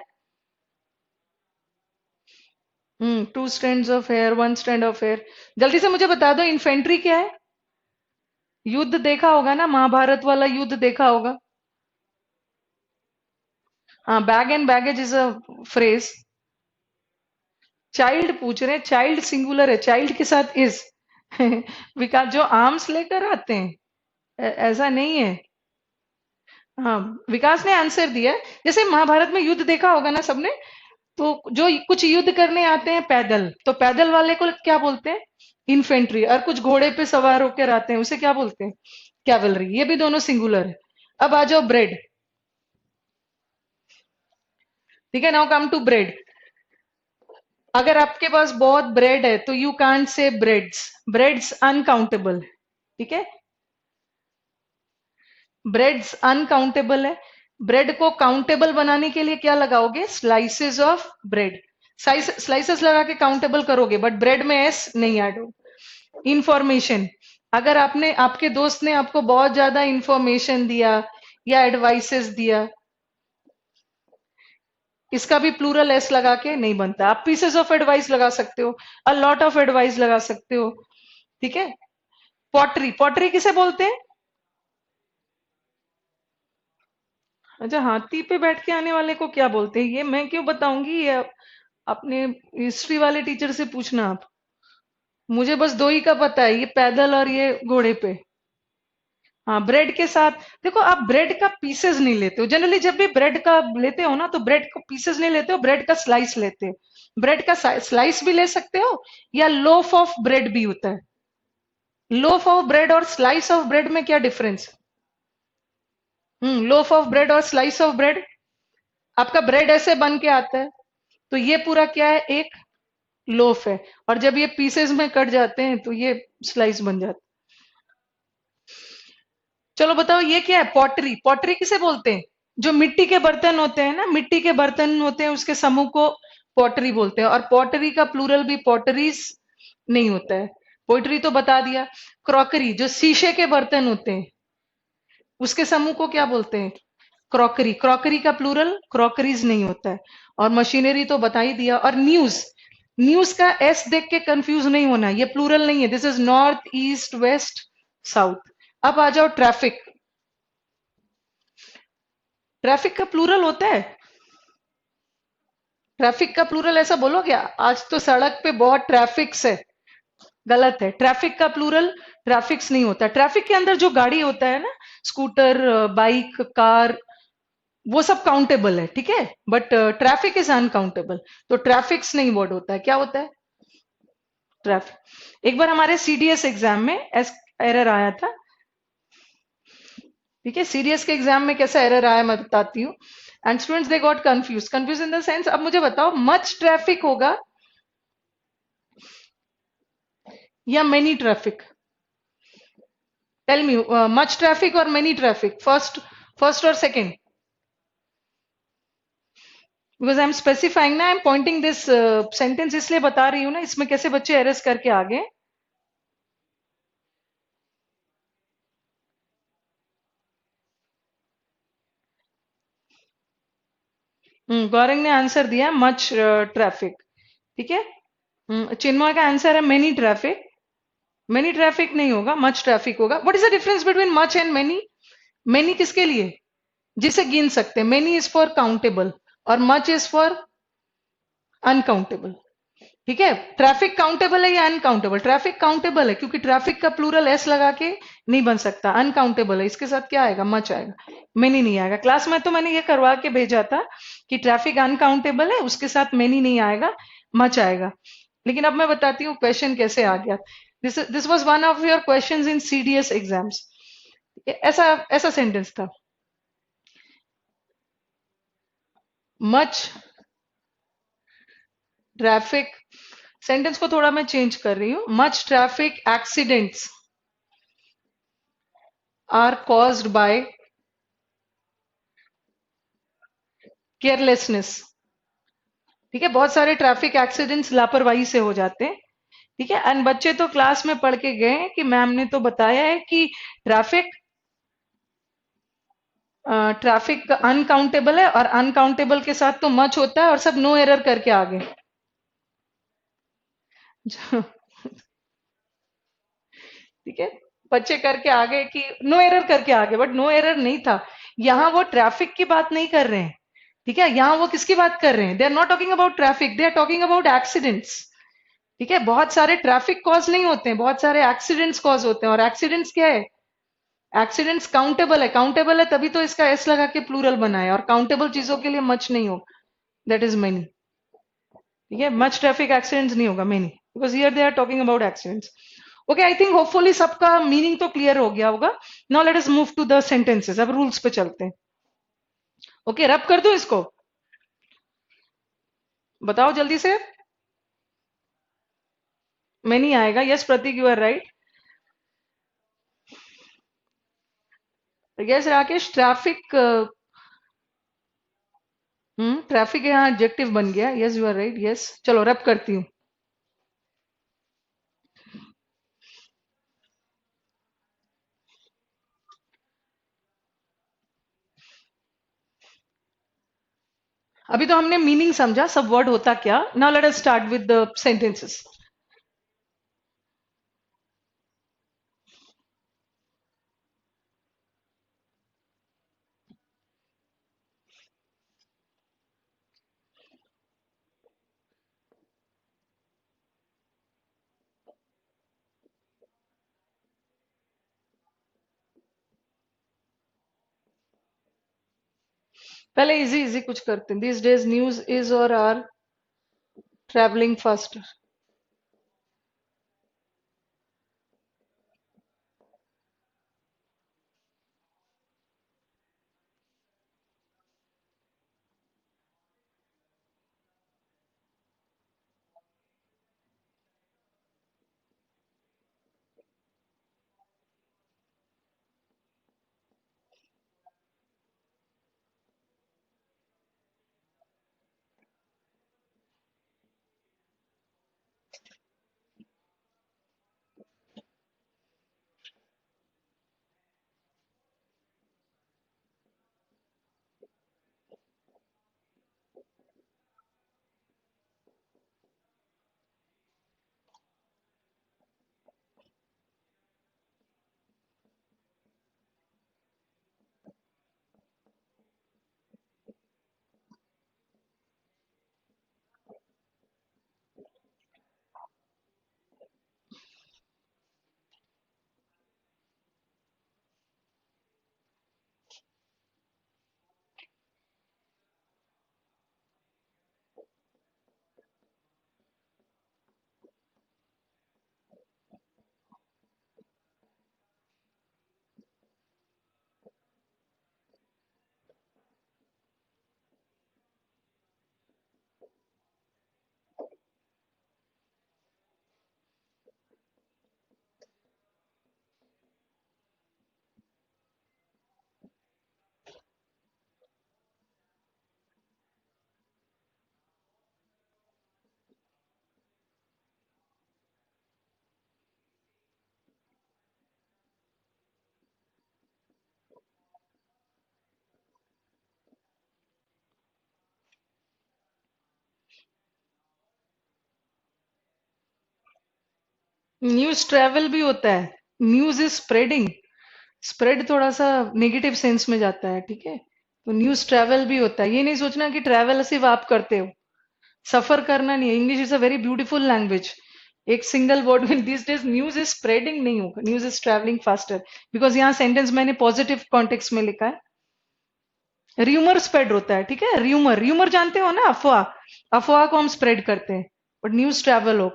Two strands of hair, one strand of hair. जल्दी से मुझे बता दो इन्फेंट्री क्या है? युद्ध देखा होगा ना, महाभारत वाला युद्ध देखा होगा। हाँ, bag and baggage is a phrase. Child पूछ रहे हैं, चाइल्ड सिंगुलर है, चाइल्ड के साथ इज विकास जो आर्म्स लेकर आते हैं, ऐसा नहीं है। हाँ, विकास ने आंसर दिया है। जैसे महाभारत में युद्ध देखा होगा ना सबने, तो जो कुछ युद्ध करने आते हैं पैदल, तो पैदल वाले को क्या बोलते हैं? इन्फेंट्री। और कुछ घोड़े पे सवार होकर आते हैं उसे क्या बोलते हैं? कैवलरी। ये भी दोनों सिंगुलर है। अब आ जाओ ब्रेड। ठीक है, नाउ कम टू ब्रेड। अगर आपके पास बहुत ब्रेड है तो you can't say breads. Breads uncountable. ठीक है, ब्रेड्स अनकाउंटेबल है। ब्रेड को काउंटेबल बनाने के लिए क्या लगाओगे? Slices of bread. स्लाइसेस लगा के काउंटेबल करोगे, बट ब्रेड में एस नहीं ऐड हो। इंफॉर्मेशन। अगर आपने, आपके दोस्त ने आपको बहुत ज्यादा इंफॉर्मेशन दिया या एडवाइसेस दिया, इसका भी प्लूरल एस लगा के नहीं बनता। आप पीसेस ऑफ एडवाइस लगा सकते हो, अ लॉट ऑफ एडवाइस लगा सकते हो। ठीक है। पॉटरी, पॉटरी किसे बोलते हैं? अच्छा, हाथी पे बैठ के आने वाले को क्या बोलते हैं? ये मैं क्यों बताऊंगी? ये अपने हिस्ट्री वाले टीचर से पूछना आप। मुझे बस दो ही का पता है, ये पैदल और ये घोड़े पे। हाँ, ब्रेड के साथ। देखो, आप ब्रेड का पीसेस नहीं लेते हो जनरली। जब भी ब्रेड का लेते हो ना, तो ब्रेड को पीसेस नहीं लेते हो, ब्रेड का स्लाइस लेते हो। ब्रेड का स्लाइस भी ले सकते हो, या लोफ ऑफ ब्रेड भी होता है। लोफ ऑफ ब्रेड और स्लाइस ऑफ ब्रेड में क्या डिफरेंस? लोफ ऑफ ब्रेड और स्लाइस ऑफ ब्रेड। आपका ब्रेड ऐसे बन के आता है, तो ये पूरा क्या है? एक लोफ है। और जब ये पीसेस में कट जाते हैं तो ये स्लाइस बन जाता है। चलो बताओ, ये क्या है? पॉटरी। पॉटरी किसे बोलते हैं? जो मिट्टी के बर्तन होते हैं ना, मिट्टी के बर्तन होते हैं, उसके समूह को पॉटरी बोलते हैं। और पॉटरी का प्लूरल भी पॉटरीज नहीं होता है। पोइट्री तो बता दिया। क्रॉकरी, जो शीशे के बर्तन होते हैं, उसके समूह को क्या बोलते हैं? क्रॉकरी। क्रॉकरी का प्लूरल क्रॉकरीज नहीं होता है। और मशीनरी तो बता ही दिया। और न्यूज, न्यूज का एस देख के कंफ्यूज नहीं होना, ये प्लूरल नहीं है। This is north, east, west, south. अब आ जाओ ट्रैफिक। ट्रैफिक का प्लूरल होता है? ट्रैफिक का प्लूरल ऐसा बोलो क्या? आज तो सड़क पे बहुत ट्रैफिक्स है। गलत है। ट्रैफिक का प्लूरल ट्रैफिक्स नहीं होता। ट्रैफिक के अंदर जो गाड़ी होता है ना, स्कूटर, बाइक, कार, वो सब काउंटेबल है। ठीक है, बट ट्रैफिक इज अनकाउंटेबल। तो ट्रैफिक्स नहीं वर्ड होता है। क्या होता है? ट्रैफिक। एक बार हमारे सीडीएस एग्जाम में एरर आया था। ठीक है, सीडीएस के एग्जाम में कैसा एरर आया मैं बताती हूँ। And students they got confuse. Confuse in the sense, अब मुझे बताओ, मच ट्रैफिक होगा या many traffic? Tell me, much traffic और मेनी ट्रैफिक, फर्स्ट, फर्स्ट और second? Because I am specifying ना, I am pointing this sentence, इसलिए बता रही हूँ ना, इसमें कैसे बच्चे एरर्स करके आ गए। गौरंग ने आंसर दिया मच ट्रैफिक। ठीक है। चिन्मय का आंसर है मेनी ट्रैफिक। मेनी ट्रैफिक नहीं होगा, मच ट्रैफिक होगा। What is the difference between much and many? Many किसके लिए? जिसे गिन सकते हैं। मेनी इज फॉर काउंटेबल और मच इज फॉर अनकाउंटेबल। ठीक है। ट्रैफिक काउंटेबल है या अनकाउंटेबल? ट्रैफिक काउंटेबल है, क्योंकि ट्रैफिक का प्लूरल एस लगा के नहीं बन सकता। अनकाउंटेबल है, इसके साथ क्या आएगा? मच आएगा, मेनी नहीं आएगा। क्लास में तो मैंने ये करवा के भेजा था कि ट्रैफिक अनकाउंटेबल है, उसके साथ मेनी नहीं आएगा, मच आएगा। लेकिन अब मैं बताती हूँ क्वेश्चन कैसे आ गया। This was one of your questions in CDS exams. ऐसा ऐसा सेंटेंस था, मच ट्रैफिक। सेंटेंस को थोड़ा मैं चेंज कर रही हूँ। Much traffic accidents are caused by carelessness. ठीक है, बहुत सारे ट्रैफिक एक्सीडेंट्स लापरवाही से हो जाते हैं। ठीक है, एंड बच्चे तो क्लास में पढ़ के गए हैं कि मैम ने तो बताया है कि ट्रैफिक ट्रैफिक अनकाउंटेबल है, और अनकाउंटेबल के साथ तो मच होता है, और सब नो एरर करके आ गए। ठीक है, बच्चे करके आ गए कि नो एरर करके आ गए, बट नो एरर नहीं था। यहाँ वो ट्रैफिक की बात नहीं कर रहे हैं। ठीक है, यहाँ वो किसकी बात कर रहे हैं? They are not talking about traffic, they are talking about accidents. ठीक है, बहुत सारे ट्रैफिक कॉज नहीं होते हैं, बहुत सारे एक्सीडेंट्स कॉज होते हैं। और एक्सीडेंट्स क्या है? एक्सीडेंट्स काउंटेबल है। काउंटेबल है तभी तो इसका एस लगा के प्लूरल बना है, और काउंटेबल चीजों के लिए मच नहीं हो, दैट इज मेनी। ठीक है, मच ट्रैफिक एक्सीडेंट्स नहीं होगा many, because here they are talking about accidents. Okay, I think hopefully सबका मीनिंग तो क्लियर हो गया होगा. Now let us move to the sentences. अब रूल्स पे चलते हैं. ओके, रब कर दो इसको. बताओ जल्दी से. मैं नहीं आएगा. Yes Prateek, you are right. Yes Rakesh, traffic. Traffic यहाँ एडजेक्टिव बन गया. Yes you are right. Yes, चलो रब करती हूँ. अभी तो हमने मीनिंग समझा, सब वर्ड होता क्या. Now let us start with the sentences. पहले इजी इजी कुछ करते हैं. दिस डेज न्यूज इज और are travelling faster. News travel भी होता है. News is spreading. स्प्रेड थोड़ा सा नेगेटिव सेंस में जाता है. ठीक है, तो न्यूज ट्रैवल भी होता है. ये नहीं सोचना कि ट्रैवल सिर्फ आप करते हो. सफर करना नहीं है. English is a very beautiful language. एक सिंगल वर्ड में this days news is spreading नहीं होगा. News is travelling faster. Because यहाँ सेंटेंस मैंने पॉजिटिव कॉन्टेक्स्ट में लिखा है. र्यूमर स्प्रेड होता है. ठीक है, र्यूमर. र्यूमर जानते हो ना, अफवाह. अफवाह को हम स्प्रेड करते हैं. बट न्यूज ट्रैवल हो.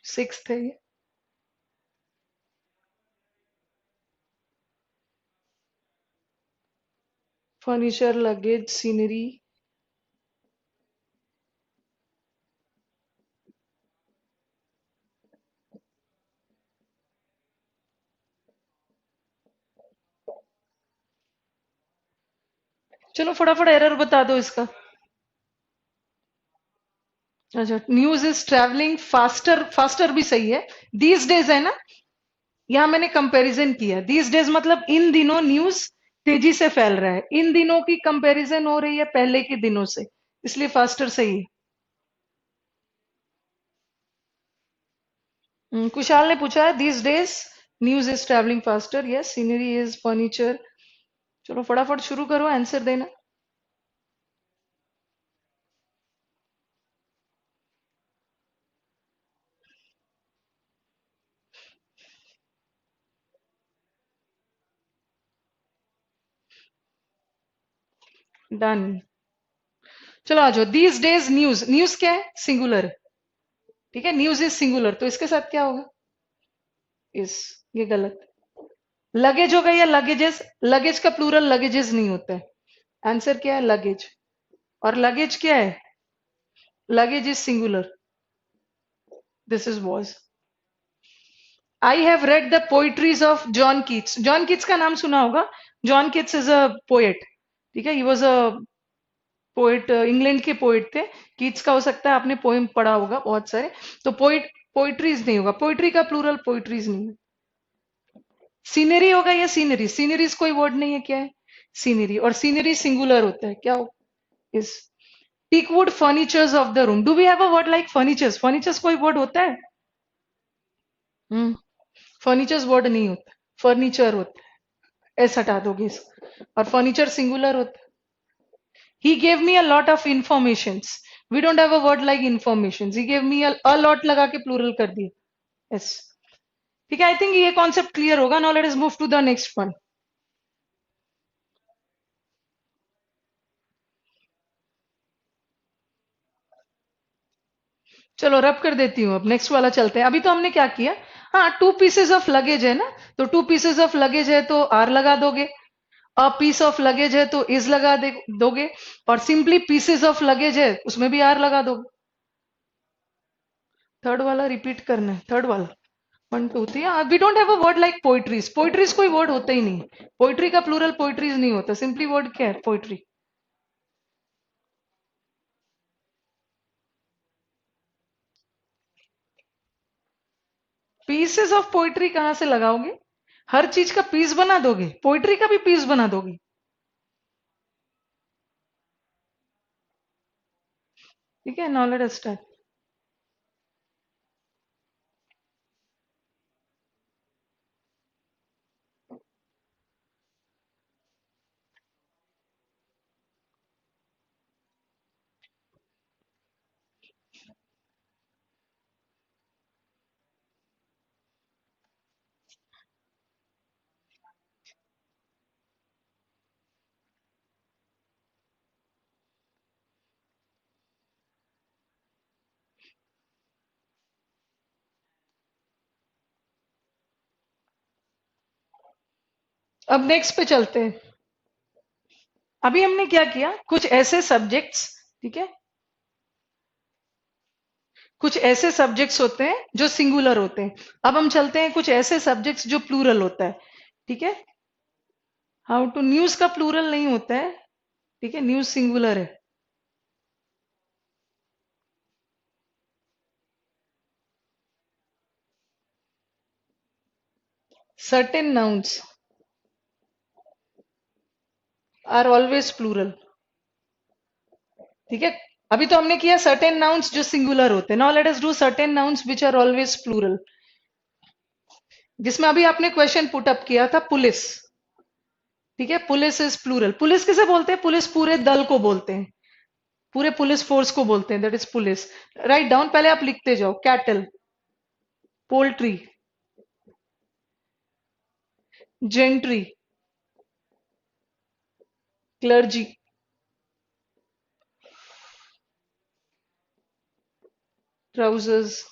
सिक्स है ये. Furniture, luggage, scenery. चलो फटाफट एरर बता दो इसका. अच्छा, news is travelling faster. Faster भी सही है. दीज डेज है ना, यहाँ मैंने कंपैरिजन किया. दीज डेज मतलब इन दिनों न्यूज तेजी से फैल रहा है. इन दिनों की कंपैरिजन हो रही है पहले के दिनों से, इसलिए फास्टर सही है. कुशाल ने पूछा है these days news is travelling faster. Yes, scenery is furniture. चलो फटाफट शुरू करो आंसर देना. डन। चलो आ जाओ। दीज डेज न्यूज, न्यूज क्या है? सिंगुलर। ठीक है, न्यूज इज सिंगुलर, तो इसके साथ क्या होगा? इस, ये गलत। लगेज होगा या लगेजेस? लगेज का प्लूरल लगेजेस नहीं होता है। आंसर क्या है? लगेज। और लगेज क्या है? Luggage is singular. This is was. I have read the poetries of John Keats. John Keats का नाम सुना होगा। John Keats is a poet. ठीक है, he was a poet, England के पोएट थे। कीट्स का हो सकता है आपने पोएम पढ़ा होगा बहुत सारे। तो पोइट, पोइट्रीज नहीं होगा, पोइट्री का प्लूरल पोइट्रीज नहीं है। सीनरी होगा या सीनरी? सीनरीज कोई वर्ड नहीं है, क्या है? सीनरी। और सीनरी सिंगुलर होता है, क्या हो? Is. Teakwood furnitures of the room. Do we have a word like furnitures? Furnitures कोई वर्ड होता है? हम्म। फर्नीचर्स वर्ड नहीं होता, फर्नीचर होता है। एस हटा दोगे इस। और फर्नीचर सिंगुलर होता है। He gave me a lot of informations. We don't have a word like informations. He gave me a lot लगा के प्लूरल कर दिया। यस। ठीक है, आई थिंक ये कॉन्सेप्ट क्लियर होगा। Now let us move to the next one. चलो रब कर देती हूँ, अब नेक्स्ट वाला चलते हैं। अभी तो हमने क्या किया? हाँ, टू पीसेस ऑफ लगेज है ना, तो टू पीसेस ऑफ लगेज है तो आर लगा दोगे। अ पीस ऑफ लगेज है तो इज लगा दे दोगे। और सिंपली पीसेस ऑफ लगेज है उसमें भी आर लगा दोगे। थर्ड वाला रिपीट करना है, थर्ड वाला। One two three. We don't have a word like poetries. Poetries कोई वर्ड होता ही नहीं। पोइट्री का प्लूरल पोइट्रीज नहीं होता, सिंपली वर्ड क्या है? पोइट्री। पीसेस ऑफ पोइट्री कहां से लगाओगे? हर चीज का पीस बना दोगे? पोइट्री का भी पीस बना दोगे? ठीक है, नाउ लेट अस स्टार्ट। अब नेक्स्ट पे चलते हैं। अभी हमने क्या किया? कुछ ऐसे सब्जेक्ट्स, ठीक है, कुछ ऐसे सब्जेक्ट्स होते हैं जो सिंगुलर होते हैं। अब हम चलते हैं कुछ ऐसे सब्जेक्ट्स जो प्लूरल होता है। ठीक है, हाउ टू। न्यूज का प्लूरल नहीं होता है। ठीक है, न्यूज सिंगुलर है। Certain nouns are always plural. ठीक है, अभी तो हमने किया सर्टेन नाउन्स जो सिंगुलर होते हैं। Now let us do certain nouns which are always plural. जिसमें अभी आपने क्वेश्चन पुट अप किया था, पुलिस। ठीक है, पुलिस इज प्लूरल। पुलिस किसे बोलते हैं? पुलिस पूरे दल को बोलते हैं, पूरे पुलिस फोर्स को बोलते हैं, that is police. Write down, पहले आप लिखते जाओ। Cattle, poultry, gentry, clergy, trousers.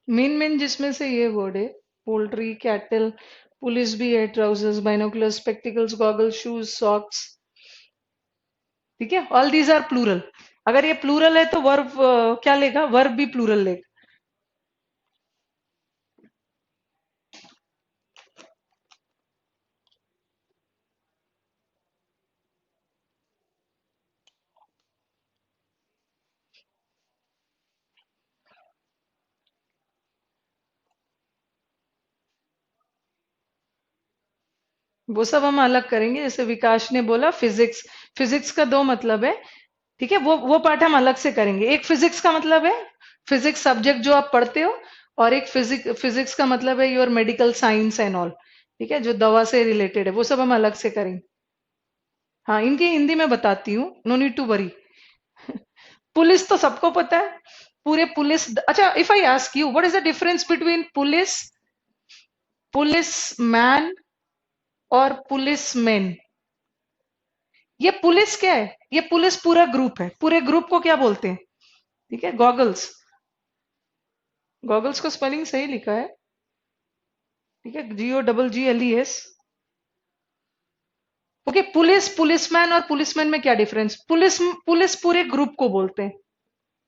Main main जिसमें से ये वर्ड है, पोल्ट्री, कैटल, पुलिस भी है, trousers, binocular, spectacles, goggle, shoes, socks. ठीक है, ऑल दीज आर प्लूरल। अगर ये प्लूरल है तो वर्ब क्या लेगा? वर्ब भी प्लूरल लेगा। वो सब हम अलग करेंगे। जैसे विकास ने बोला फिजिक्स, फिजिक्स का दो मतलब है, ठीक है, वो पार्ट हम अलग से करेंगे। एक फिजिक्स का मतलब है फिजिक्स सब्जेक्ट जो आप पढ़ते हो, और एक फिजिक्स का मतलब है your medical science and all, ठीक है, जो दवा से रिलेटेड है, वो सब हम अलग से करेंगे। हाँ, इनकी हिंदी में बताती हूँ, no need to worry. Police तो सबको पता है, पूरे पुलिस। अच्छा, if I ask you what is the difference between police, police man और पुलिस मैन? ये पुलिस क्या है? ये पुलिस पूरा ग्रुप है, पूरे ग्रुप को क्या बोलते हैं? ठीक है, गॉगल्स। गॉगल्स को स्पेलिंग सही लिखा है, ठीक है, GOGGLES। ओके, पुलिस, पुलिसमैन और पुलिसमैन में क्या डिफरेंस? पुलिस, पुलिस पूरे ग्रुप को बोलते हैं,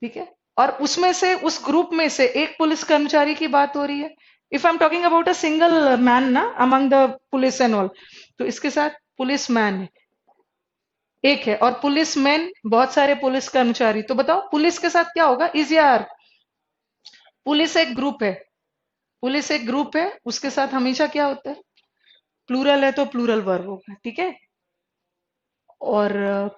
ठीक है, और उसमें से, उस ग्रुप में से एक पुलिस कर्मचारी की बात हो रही है। If I am talking about a single man ना among the police and all, तो इसके साथ पुलिस मैन एक है, और पुलिस मैन बहुत सारे पुलिस कर्मचारी। तो बताओ पुलिस के साथ क्या होगा, इज या आर? पुलिस एक ग्रुप है, पुलिस एक ग्रुप है, उसके साथ हमेशा क्या होता है? प्लूरल है तो प्लूरल वर्ब होगा, ठीक है। और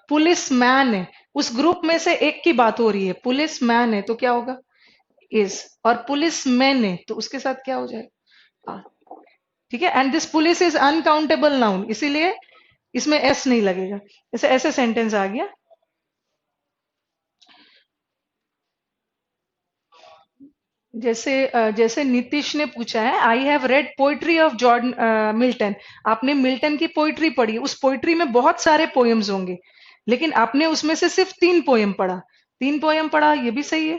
पुलिस मैन है, उस ग्रुप में से एक की बात हो रही है, पुलिस मैन है तो क्या होगा? इज। और पुलिस मैन है तो उसके साथ क्या हो जाएगा? आर। ठीक है, and this police is uncountable noun, इसीलिए इसमें एस नहीं लगेगा। जैसे ऐसे सेंटेंस आ गया, जैसे नीतीश ने पूछा है, I have read poetry of Jordan Milton. आपने मिल्टन की पोइट्री पढ़ी, उस पोइट्री में बहुत सारे पोएम्स होंगे, लेकिन आपने उसमें से सिर्फ 3 पोएम पढ़ा। 3 पोएम पढ़ा, ये भी सही है,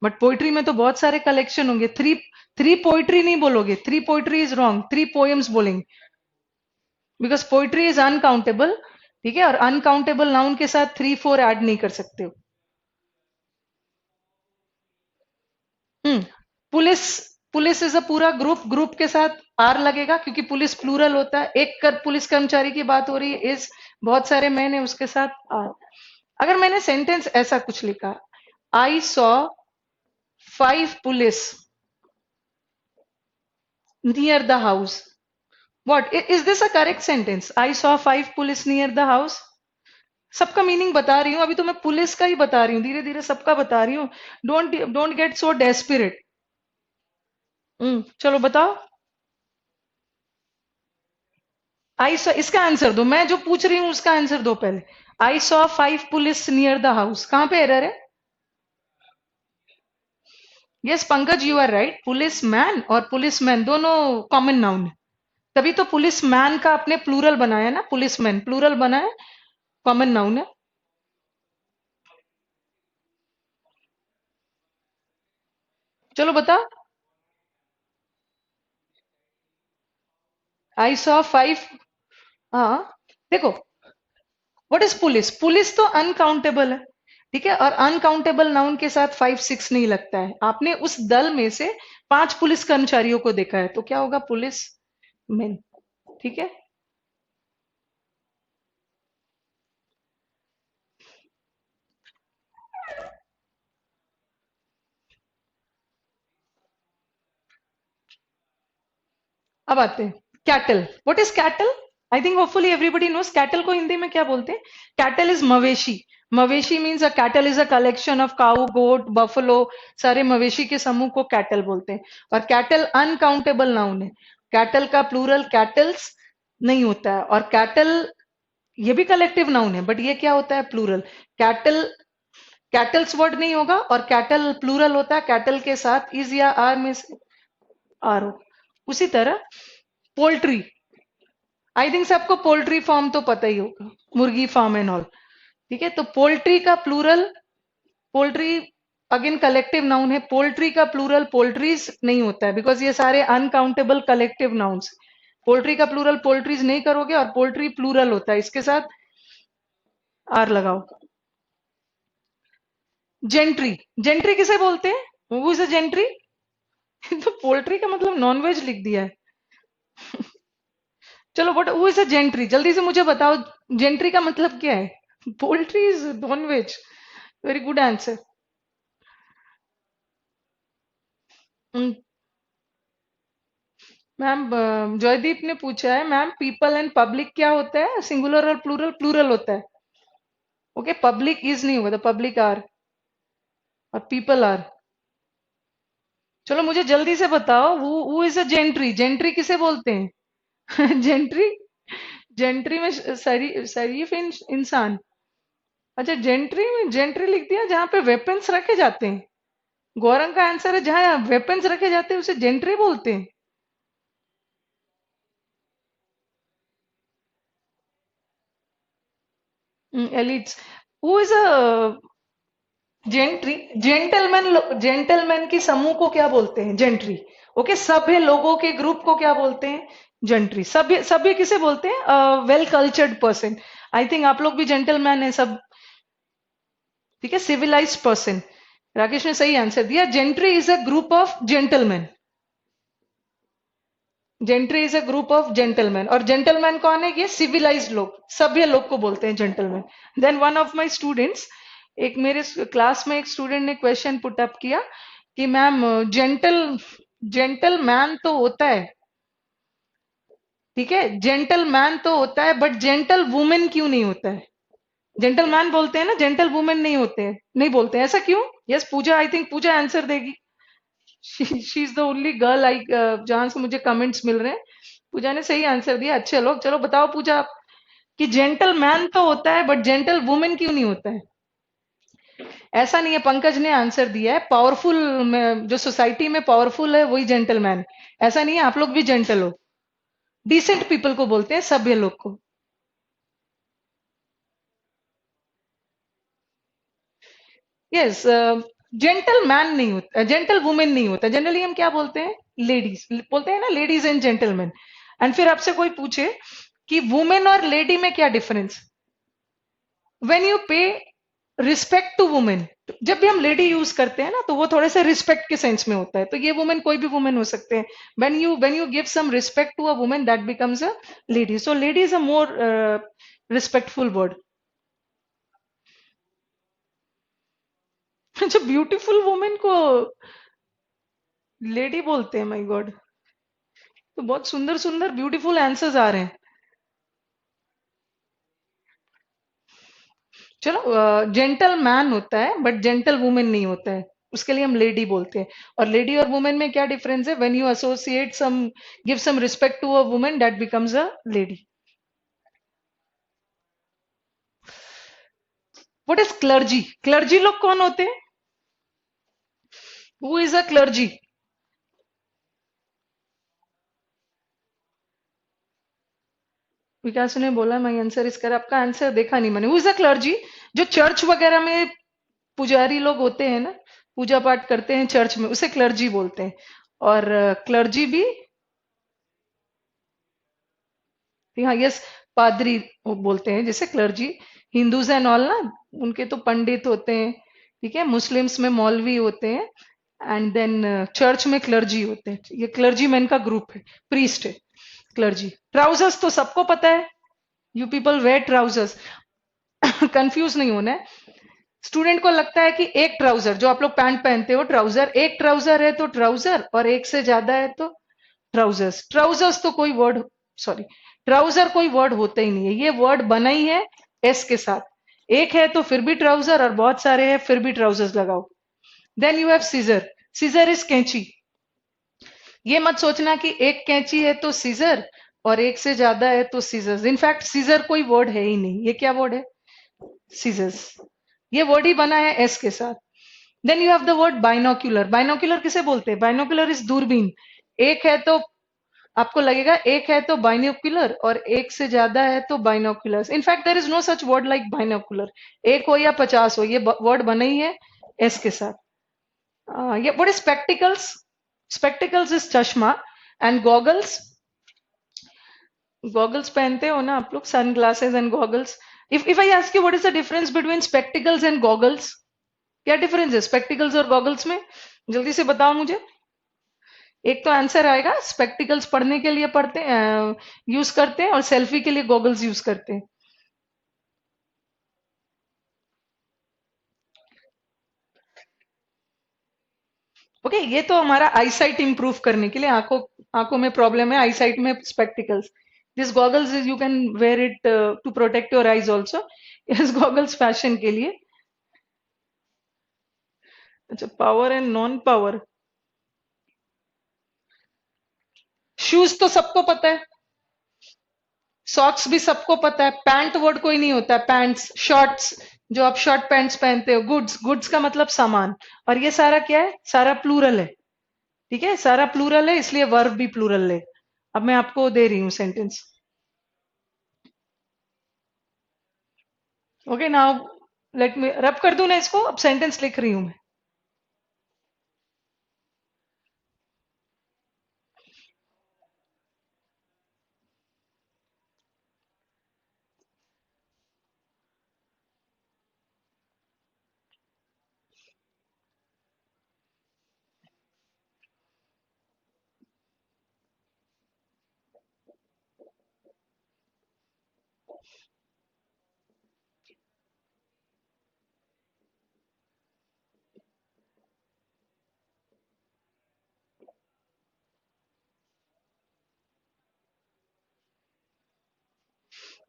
बट पोइट्री में तो बहुत सारे कलेक्शन होंगे। थ्री, थ्री पोइट्री नहीं बोलोगे, three poetry is wrong, 3 poems बोलेंगे, बिकॉज पोइट्री इज अनकाउंटेबल, ठीक है, और अनकाउंटेबल नाउन के साथ 3 4 ऐड नहीं कर सकते हो। हम्म, पुलिस, पुलिस इज अ पूरा ग्रुप, ग्रुप के साथ आर लगेगा, क्योंकि पुलिस प्लूरल होता है, एक कर पुलिस कर्मचारी की बात हो रही है, इज बहुत सारे मैन है, उसके साथ आर। अगर मैंने सेंटेंस ऐसा कुछ लिखा, आई saw 5 police near the house, what is this a correct sentence? I saw 5 police near the house. सबका मीनिंग बता रही हूँ, अभी तो मैं पुलिस का ही बता रही हूँ, धीरे धीरे सबका बता रही हूँ। Don't don't get so desperate. चलो बताओ। आई सॉ, इसका आंसर दो, मैं जो पूछ रही हूँ उसका आंसर दो पहले। I saw 5 police near the house, कहां पे एरर है? Yes Pankaj, you are right, police man और पुलिस मैन दोनों कॉमन नाउन है, तभी तो पुलिस मैन का आपने प्लूरल बनाया ना, पुलिस मैन प्लूरल बनाया, कॉमन नाउन है। चलो बताओ। आई सॉ 5, हाँ, देखो, व्हाट इज पुलिस? पुलिस तो अनकाउंटेबल है, ठीक है, और अनकाउंटेबल नाउन के साथ 5 6 नहीं लगता है। आपने उस दल में से 5 पुलिस कर्मचारियों को देखा है, तो क्या होगा? पुलिस मैन, ठीक है। अब आते हैं cattle. What is cattle? I think hopefully everybody nose cattle को हिंदी में क्या बोलते हैं। कैटल इज मवेशी। मवेशी means a cattle is a collection of cow, goat, buffalo, सारे मवेशी के समूह को कैटल बोलते हैं। और कैटल अनकाउंटेबल नाउन है, कैटल का प्लूरल कैटल्स नहीं होता है, और कैटल ये भी कलेक्टिव नाउन है, बट ये क्या होता है? प्लूरल। कैटल, कैटल्स वर्ड नहीं होगा, और कैटल प्लूरल होता है, कैटल के साथ इज या आर में से आर हो। उसी तरह पोल्ट्री, आई थिंक सबको पोल्ट्री फार्म तो पता ही होगा, मुर्गी फार्म एंड ऑल, ठीक है, तो पोल्ट्री का plural, poultry again collective noun है, पोल्ट्री का प्लूरल पोल्ट्रीज नहीं होता है, बिकॉज ये सारे अनकाउंटेबल कलेक्टिव नाउन्स। पोल्ट्री का प्लूरल पोल्ट्रीज नहीं करोगे, और पोल्ट्री प्लूरल होता है, इसके साथ आर लगाओ। जेंट्री, जेंट्री किसे बोलते हैं? Who is a gentry? तो पोल्ट्री का मतलब नॉनवेज लिख दिया है। चलो but who is a gentry, जल्दी से मुझे बताओ, जेंट्री का मतलब क्या है? Poultry is non veg, very good answer. Ma'am Jaydeep ने पूछा है, मैम पीपल एंड पब्लिक क्या होता है, सिंगुलर और प्लूरल? प्लूरल होता है। ओके, पब्लिक इज नहीं होगा, पब्लिक आर और पीपल आर। चलो मुझे जल्दी से बताओ, who is a gentry? Gentry किसे बोलते हैं? जेंट्री, जेंट्री में शरीफ इंसान। अच्छा, जेंट्री में जेंट्री लिख दिया जहां पे वेपन्स रखे जाते हैं। गौरंग का आंसर है जहां वेपन्स रखे जाते हैं उसे जेंट्री बोलते हैं। Elites. Who is a gentry? Gentleman. Gentleman की समूह को क्या बोलते हैं? जेंट्री। ओके, सभ्य लोगों के ग्रुप को क्या बोलते हैं? जेंट्री। सभ्य, सभ्य किसे बोलते हैं? Well cultured person. I think आप लोग भी जेंटलमैन है सब। ठीक है, सिविलाइज्ड पर्सन। राकेश ने सही आंसर दिया। Gentry is a group of gentleman. Gentry is a group of gentleman. और जेंटलमैन कौन है? ये सिविलाइज्ड लोग, सभ्य लोग को बोलते हैं gentleman. Then one of my students, एक मेरे क्लास में एक स्टूडेंट ने क्वेश्चन पुट अप किया कि मैम जेंटल, जेंटलमैन तो होता है, ठीक है, जेंटलमैन तो होता है, बट जेंटल वुमेन क्यों नहीं होता है? जेंटलमैन बोलते हैं ना, जेंटल वुमेन नहीं होते हैं, नहीं बोलते हैं, ऐसा क्यों? Yes Pooja, I think Pooja answer देगी। She is the only girl I, जहां से मुझे कमेंट्स मिल रहे हैं। पूजा ने सही आंसर दिया। अच्छे लोग, चलो बताओ पूजा आप, कि जेंटल मैन तो होता है बट जेंटल वुमेन क्यों नहीं होता है? ऐसा नहीं है, पंकज ने आंसर दिया है, पावरफुल में, जो सोसाइटी में पावरफुल है वही जेंटलमैन। ऐसा नहीं है, आप लोग भी जेंटल हो। डिसेंट पीपल को बोलते हैं, सभ्य लोग को। यस, जेंटल मैन नहीं होता, जेंटल वुमेन नहीं होता। जनरली हम क्या बोलते हैं? लेडीज बोलते हैं ना, लेडीज एंड जेंटलमैन। एंड फिर आपसे कोई पूछे कि वुमेन और लेडी में क्या डिफरेंस? व्हेन यू पे रिस्पेक्ट टू वुमेन, जब भी हम लेडी यूज करते हैं ना, तो वो थोड़े से रिस्पेक्ट के सेंस में होता है। तो ये वुमेन कोई भी वुमेन हो सकते हैं। When you give some respect to a women, that becomes a lady. So lady is a more respectful word. अच्छा, ब्यूटीफुल वुमेन को लेडी बोलते हैं? माय गॉड, तो बहुत सुंदर सुंदर ब्यूटीफुल आंसर्स आ रहे हैं। चलो, जेंटल मैन होता है बट जेंटल वुमेन नहीं होता है, उसके लिए हम लेडी बोलते हैं। और लेडी और वुमेन में क्या डिफरेंस है? When you associate some, give some respect to a women, that becomes a lady. What is clergy? Clergy लोग कौन होते हैं? Who is a clergy? Vikas ने बोला माई आंसर इस कर, आपका आंसर देखा नहीं मैंने। Who is a clergy? जो चर्च वगैरह में पुजारी लोग होते हैं ना, पूजा पाठ करते हैं चर्च में, उसे क्लर्जी बोलते हैं। और क्लर्जी भी, हाँ यस, पादरी वो बोलते हैं जैसे क्लर्जी। हिंदूज एंड ऑल ना, उनके तो पंडित होते हैं, ठीक है। मुस्लिम्स में मौलवी होते हैं। एंड देन चर्च में क्लर्जी होते हैं। ये क्लर्जी मैन का ग्रुप है, प्रीस्ट है क्लर्जी। ट्राउजर्स तो सबको पता है, you people wear trousers. Confuse नहीं होना है। स्टूडेंट को लगता है कि एक ट्राउजर, जो आप लोग पैंट पहनते हो ट्राउजर, एक ट्राउजर है तो ट्राउजर, और एक से ज्यादा है तो ट्राउजर्स। ट्राउजर्स तो कोई वर्ड, सॉरी, ट्राउजर कोई वर्ड होता ही नहीं है, ये वर्ड बना ही है एस के साथ। एक है तो फिर भी ट्राउजर, और बहुत सारे हैं फिर भी ट्राउजर्स लगाओ। Then you have scissor. Scissor is कैंची। ये मत सोचना कि एक कैंची है तो सीजर, और एक से ज्यादा है तो सीजर्स। इनफैक्ट सीजर कोई वर्ड है ही नहीं, ये क्या वर्ड है? सीजर्स। ये वर्ड ही बना है एस के साथ। Then you have the word binocular. Binocular किसे बोलते हैं? बाइनोक्यूलर इज दूरबीन। एक है तो, आपको लगेगा एक है तो बाइनोक्यूलर, और एक से ज्यादा है तो binoculars. In fact there is no such word like binocular. एक हो या 50 हो, ये वर्ड बना ही है एस के साथ। ये what is spectacles? Spectacles is चश्मा। एंड गॉगल्स, गॉगल्स पहनते हो ना आप लोग, sun glasses and goggles. If I ask you what is the difference between spectacles and goggles, क्या डिफरेंस है स्पेक्टिकल्स और गॉगल्स में? जल्दी से बताओ मुझे। एक तो आंसर आएगा, स्पेक्टिकल्स पढ़ने के लिए पढ़ते हैं, यूज करते हैं, और सेल्फी के लिए गॉगल्स यूज करते हैं। ओके, ये तो हमारा आई साइट इंप्रूव करने के लिए, आंखों आंखों में प्रॉब्लम है, आई साइट में spectacles, this goggles is you can wear it to protect your eyes also, इस गॉगल्स फैशन के लिए। अच्छा, power and non power, shoes तो सबको पता है, सॉक्स भी सबको पता है, पैंट वर्ड कोई नहीं होता है, पैंट्स, शॉर्ट्स, जो आप शॉर्ट पैंट्स पहनते हो, गुड्स, गुड्स का मतलब सामान, और ये सारा क्या है, सारा प्लूरल है, ठीक है, सारा प्लूरल है, इसलिए वर्ब भी प्लूरल है। अब मैं आपको दे रही हूँ sentence. Okay, now let me रब कर दूं ना इसको, अब सेंटेंस लिख रही हूं मैं।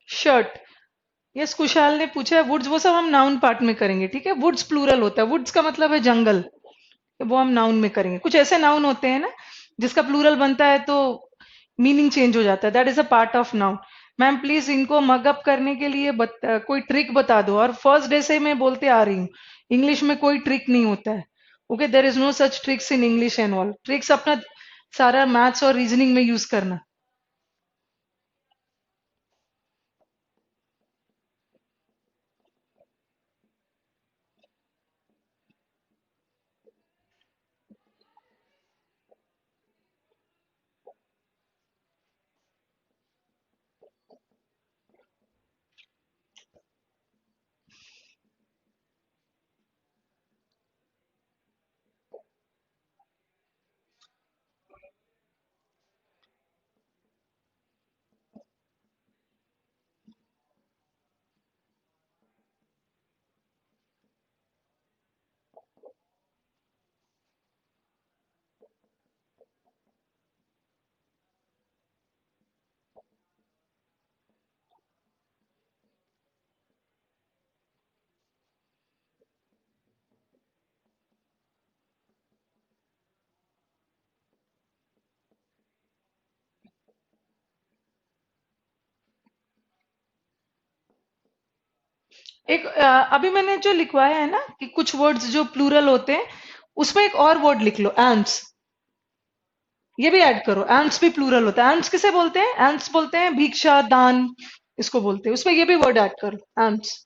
शर्ट, यस, कुशाल ने पूछा है वुड्स, वो सब हम नाउन पार्ट में करेंगे, ठीक है, वुड्स प्लूरल होता है, वुड्स का मतलब है जंगल, वो हम नाउन में करेंगे। कुछ ऐसे नाउन होते हैं ना जिसका प्लूरल बनता है तो मीनिंग चेंज हो जाता है, that is a part of noun. Ma'am please इनको मग अप करने के लिए कोई ट्रिक बता दो, और फर्स्ट डे से मैं बोलते आ रही हूँ, इंग्लिश में कोई ट्रिक नहीं होता है, okay, there is no such tricks in English and all, tricks अपना सारा मैथ्स और रीजनिंग में यूज करना। अभी मैंने जो लिखवाया है ना कि कुछ वर्ड्स जो प्लूरल होते हैं, उसमें एक और वर्ड लिख लो, एंड्स, ये भी ऐड करो, एंड्स भी प्लूरल होता है, एंड्स किसे बोलते हैं, एंड्स बोलते हैं भिक्षा दान, इसको बोलते हैं, उसमें ये भी वर्ड ऐड करो, ends.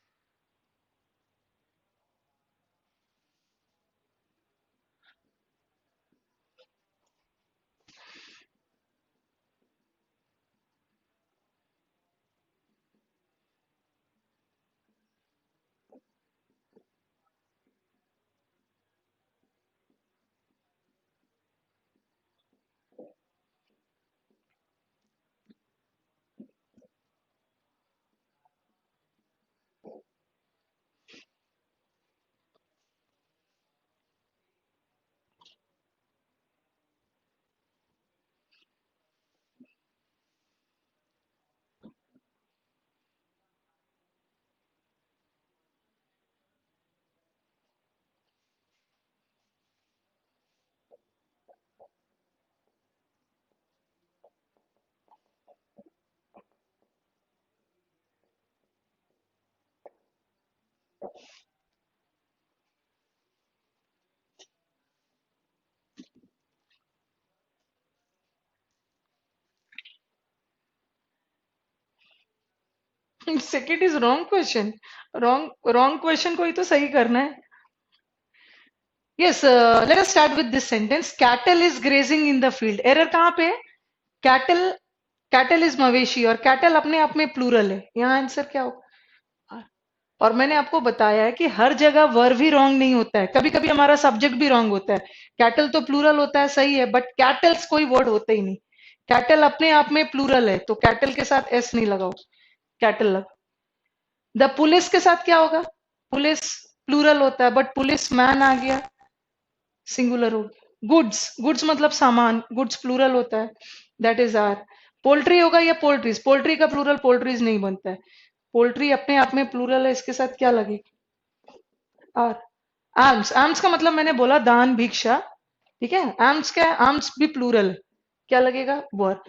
Second is wrong question, wrong wrong question को ही तो सही करना है। Yes, late us start with this sentence, cattle is grazing in the field, error कहाँ पे है, कैटल, कैटल इज मवेशी, और कैटल अपने आप में प्लूरल है, यहाँ आंसर क्या होगा। और मैंने आपको बताया है कि हर जगह वर्ब ही रॉन्ग नहीं होता है, कभी कभी हमारा सब्जेक्ट भी रॉन्ग होता है, कैटल तो प्लूरल होता है सही है, बट कैटल्स कोई वर्ड होता ही नहीं, कैटल अपने आप में प्लूरल है, तो कैटल के साथ एस नहीं लगाओ, कैटल लगा। द पुलिस के साथ क्या होगा, पुलिस प्लूरल होता है, बट पुलिस मैन आ गया, सिंगुलर हो गया। गुड्स, गुड्स मतलब सामान, गुड्स प्लूरल होता है, दैट इज आर। पोल्ट्री होगा या पोल्ट्रीज, पोल्ट्री का प्लूरल पोल्ट्रीज नहीं बनता है, पोल्ट्री अपने आप में प्लूरल है, इसके साथ क्या लगेगा? आर। आर्म्स, आर्म्स का मतलब मैंने बोला दान भिक्षा, ठीक है, आर्म्स क्या है, आर्म्स भी प्लूरल है, क्या लगेगा? वर।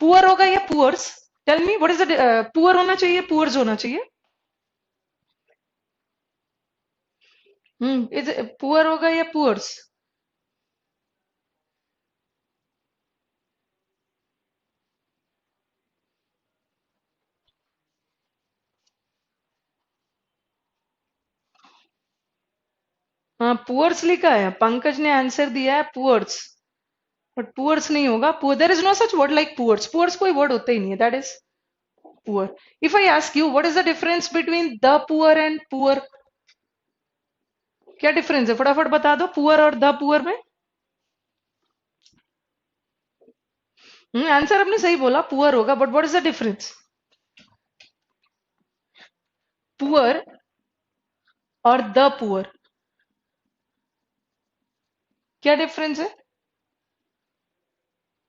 पुअर होगा या poors? Tell me what is the, poor होना चाहिए पुअर्स होना चाहिए? इज पुअर होगा या पुअर्स? हाँ पुअर्स लिखा है, पंकज ने आंसर दिया है पुअर्स, बट पुअर्स नहीं होगा, poor, there is no such word like poors, poors कोई वर्ड होता ही नहीं है, that is poor. If I ask you what is the difference between the poor and poor, क्या डिफरेंस है, फटाफट बता दो, पुअर और द पुअर में। आंसर आपने सही बोला, पुअर होगा, but what is the difference? Poor और द पुअर, क्या डिफरेंस है?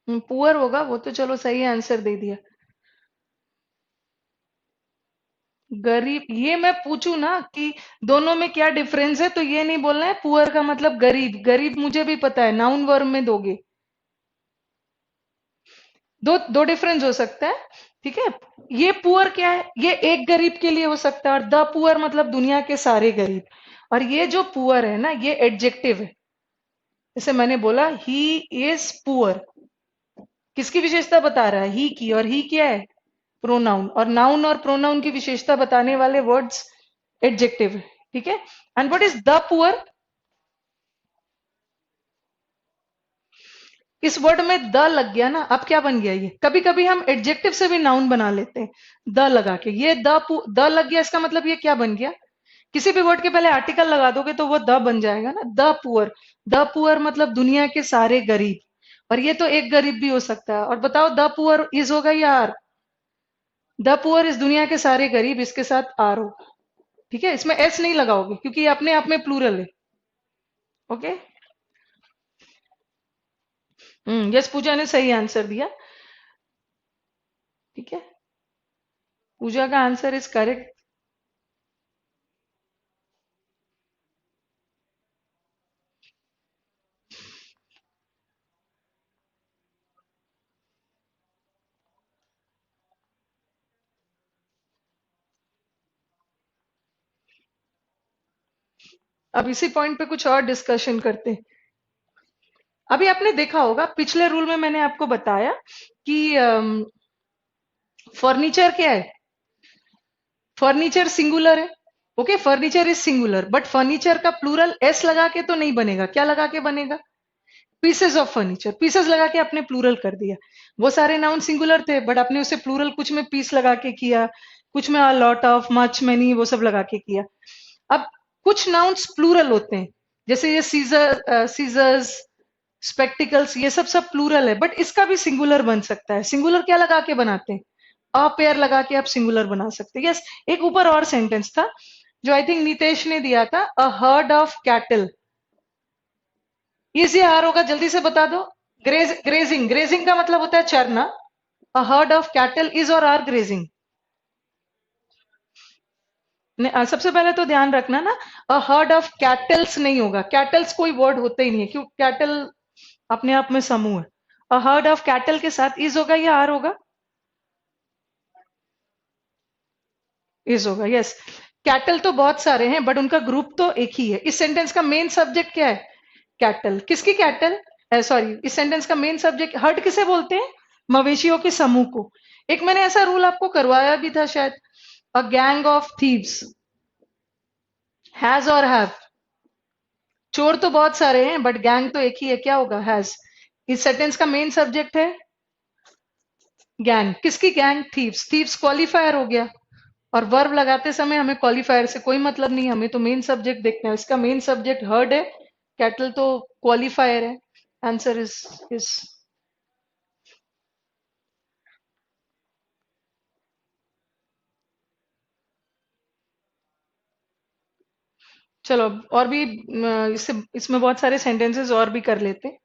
पुअर होगा, वो तो चलो सही आंसर दे दिया। गरीब, ये मैं पूछू ना कि दोनों में क्या डिफरेंस है, तो ये नहीं बोलना है पुअर का मतलब गरीब, गरीब मुझे भी पता है, नाउन वर्ब में दोगे। दो दो डिफरेंस हो सकता है, ठीक है। ये पुअर क्या है, ये एक गरीब के लिए हो सकता है, और द पुअर मतलब दुनिया के सारे गरीब। और ये जो पुअर है ना, ये एडजेक्टिव है, जैसे मैंने बोला ही इज पुअर, किसकी विशेषता बता रहा है? ही की, और ही क्या है? प्रोनाउन, और नाउन और प्रोनाउन की विशेषता बताने वाले वर्ड्स एडजेक्टिव है, ठीक है। And what is the poor? इस वर्ड में द लग गया ना, अब क्या बन गया ये, कभी कभी हम एडजेक्टिव से भी नाउन बना लेते हैं द लगा के, ये द लग गया, इसका मतलब ये क्या बन गया? किसी भी वर्ड के पहले आर्टिकल लगा दोगे तो वो द बन जाएगा ना, द पुअर। द पुअर मतलब दुनिया के सारे गरीब, और ये तो एक गरीब भी हो सकता है। और बताओ द पुअर इज होगा या आर? द पुअर इज दुनिया के सारे गरीब, इसके साथ आर होगा, ठीक है, इसमें एस नहीं लगाओगे क्योंकि ये अपने आप में प्लूरल है। ओके। यस, पूजा ने सही आंसर दिया, ठीक है, पूजा का आंसर इज करेक्ट। अब इसी पॉइंट पे कुछ और डिस्कशन करते हैं। अभी आपने देखा होगा पिछले रूल में मैंने आपको बताया कि फर्नीचर क्या है, फर्नीचर सिंगुलर है, okay, furniture is singular, but furniture का प्लूरल एस लगा के तो नहीं बनेगा, क्या लगा के बनेगा? पीसेस ऑफ फर्नीचर, पीसेस लगा के आपने प्लूरल कर दिया। वो सारे नाउन सिंगुलर थे, बट आपने उसे प्लूरल कुछ में पीस लगा के किया, कुछ में लॉट ऑफ, मच, मेनी, वो सब लगा के किया। अब कुछ नाउन्स प्लूरल होते हैं, जैसे ये सीजर, सीजर्स, स्पेक्टिकल्स, ये सब सब प्लूरल है, बट इसका भी सिंगुलर बन सकता है। सिंगुलर क्या लगा के बनाते हैं? अ पेयर लगा के आप सिंगुलर बना सकते हैं। यस, एक ऊपर और सेंटेंस था जो आई थिंक नितेश ने दिया था, a herd of cattle, is या आर होगा, जल्दी से बता दो। ग्रेजिंग, ग्रेजिंग का मतलब होता है चरना, a herd of cattle is और आर ग्रेजिंग। सबसे पहले तो ध्यान रखना ना, अ हर्ड ऑफ कैटल्स नहीं होगा, कैटल्स कोई वर्ड होता ही नहीं है, क्यों, कैटल अपने आप में समूह है। अ हर्ड ऑफ कैटल के साथ इज होगा या आर होगा? इज होगा, यस। कैटल तो बहुत सारे हैं, बट उनका ग्रुप तो एक ही है। इस सेंटेंस का मेन सब्जेक्ट क्या है? कैटल, किसकी कैटल? सॉरी, इस सेंटेंस का मेन सब्जेक्ट, हर्ड किसे बोलते हैं? मवेशियों के समूह को। एक मैंने ऐसा रूल आपको करवाया भी था शायद, a gang of thieves has और हैव, चोर तो बहुत सारे हैं बट गैंग तो एक ही है, क्या होगा? हैज। इस सेंटेंस का मेन सब्जेक्ट है गैंग, किसकी गैंग? थीव्स, थीव्स क्वालिफायर हो गया, और वर्ब लगाते समय हमें क्वालिफायर से कोई मतलब नहीं, हमें तो मेन सब्जेक्ट देखना है, इसका मेन सब्जेक्ट हर्ड है, कैटल तो क्वालिफायर है, आंसर इज। चलो और भी इससे इसमें बहुत सारे सेंटेंसेस और भी कर लेते हैं।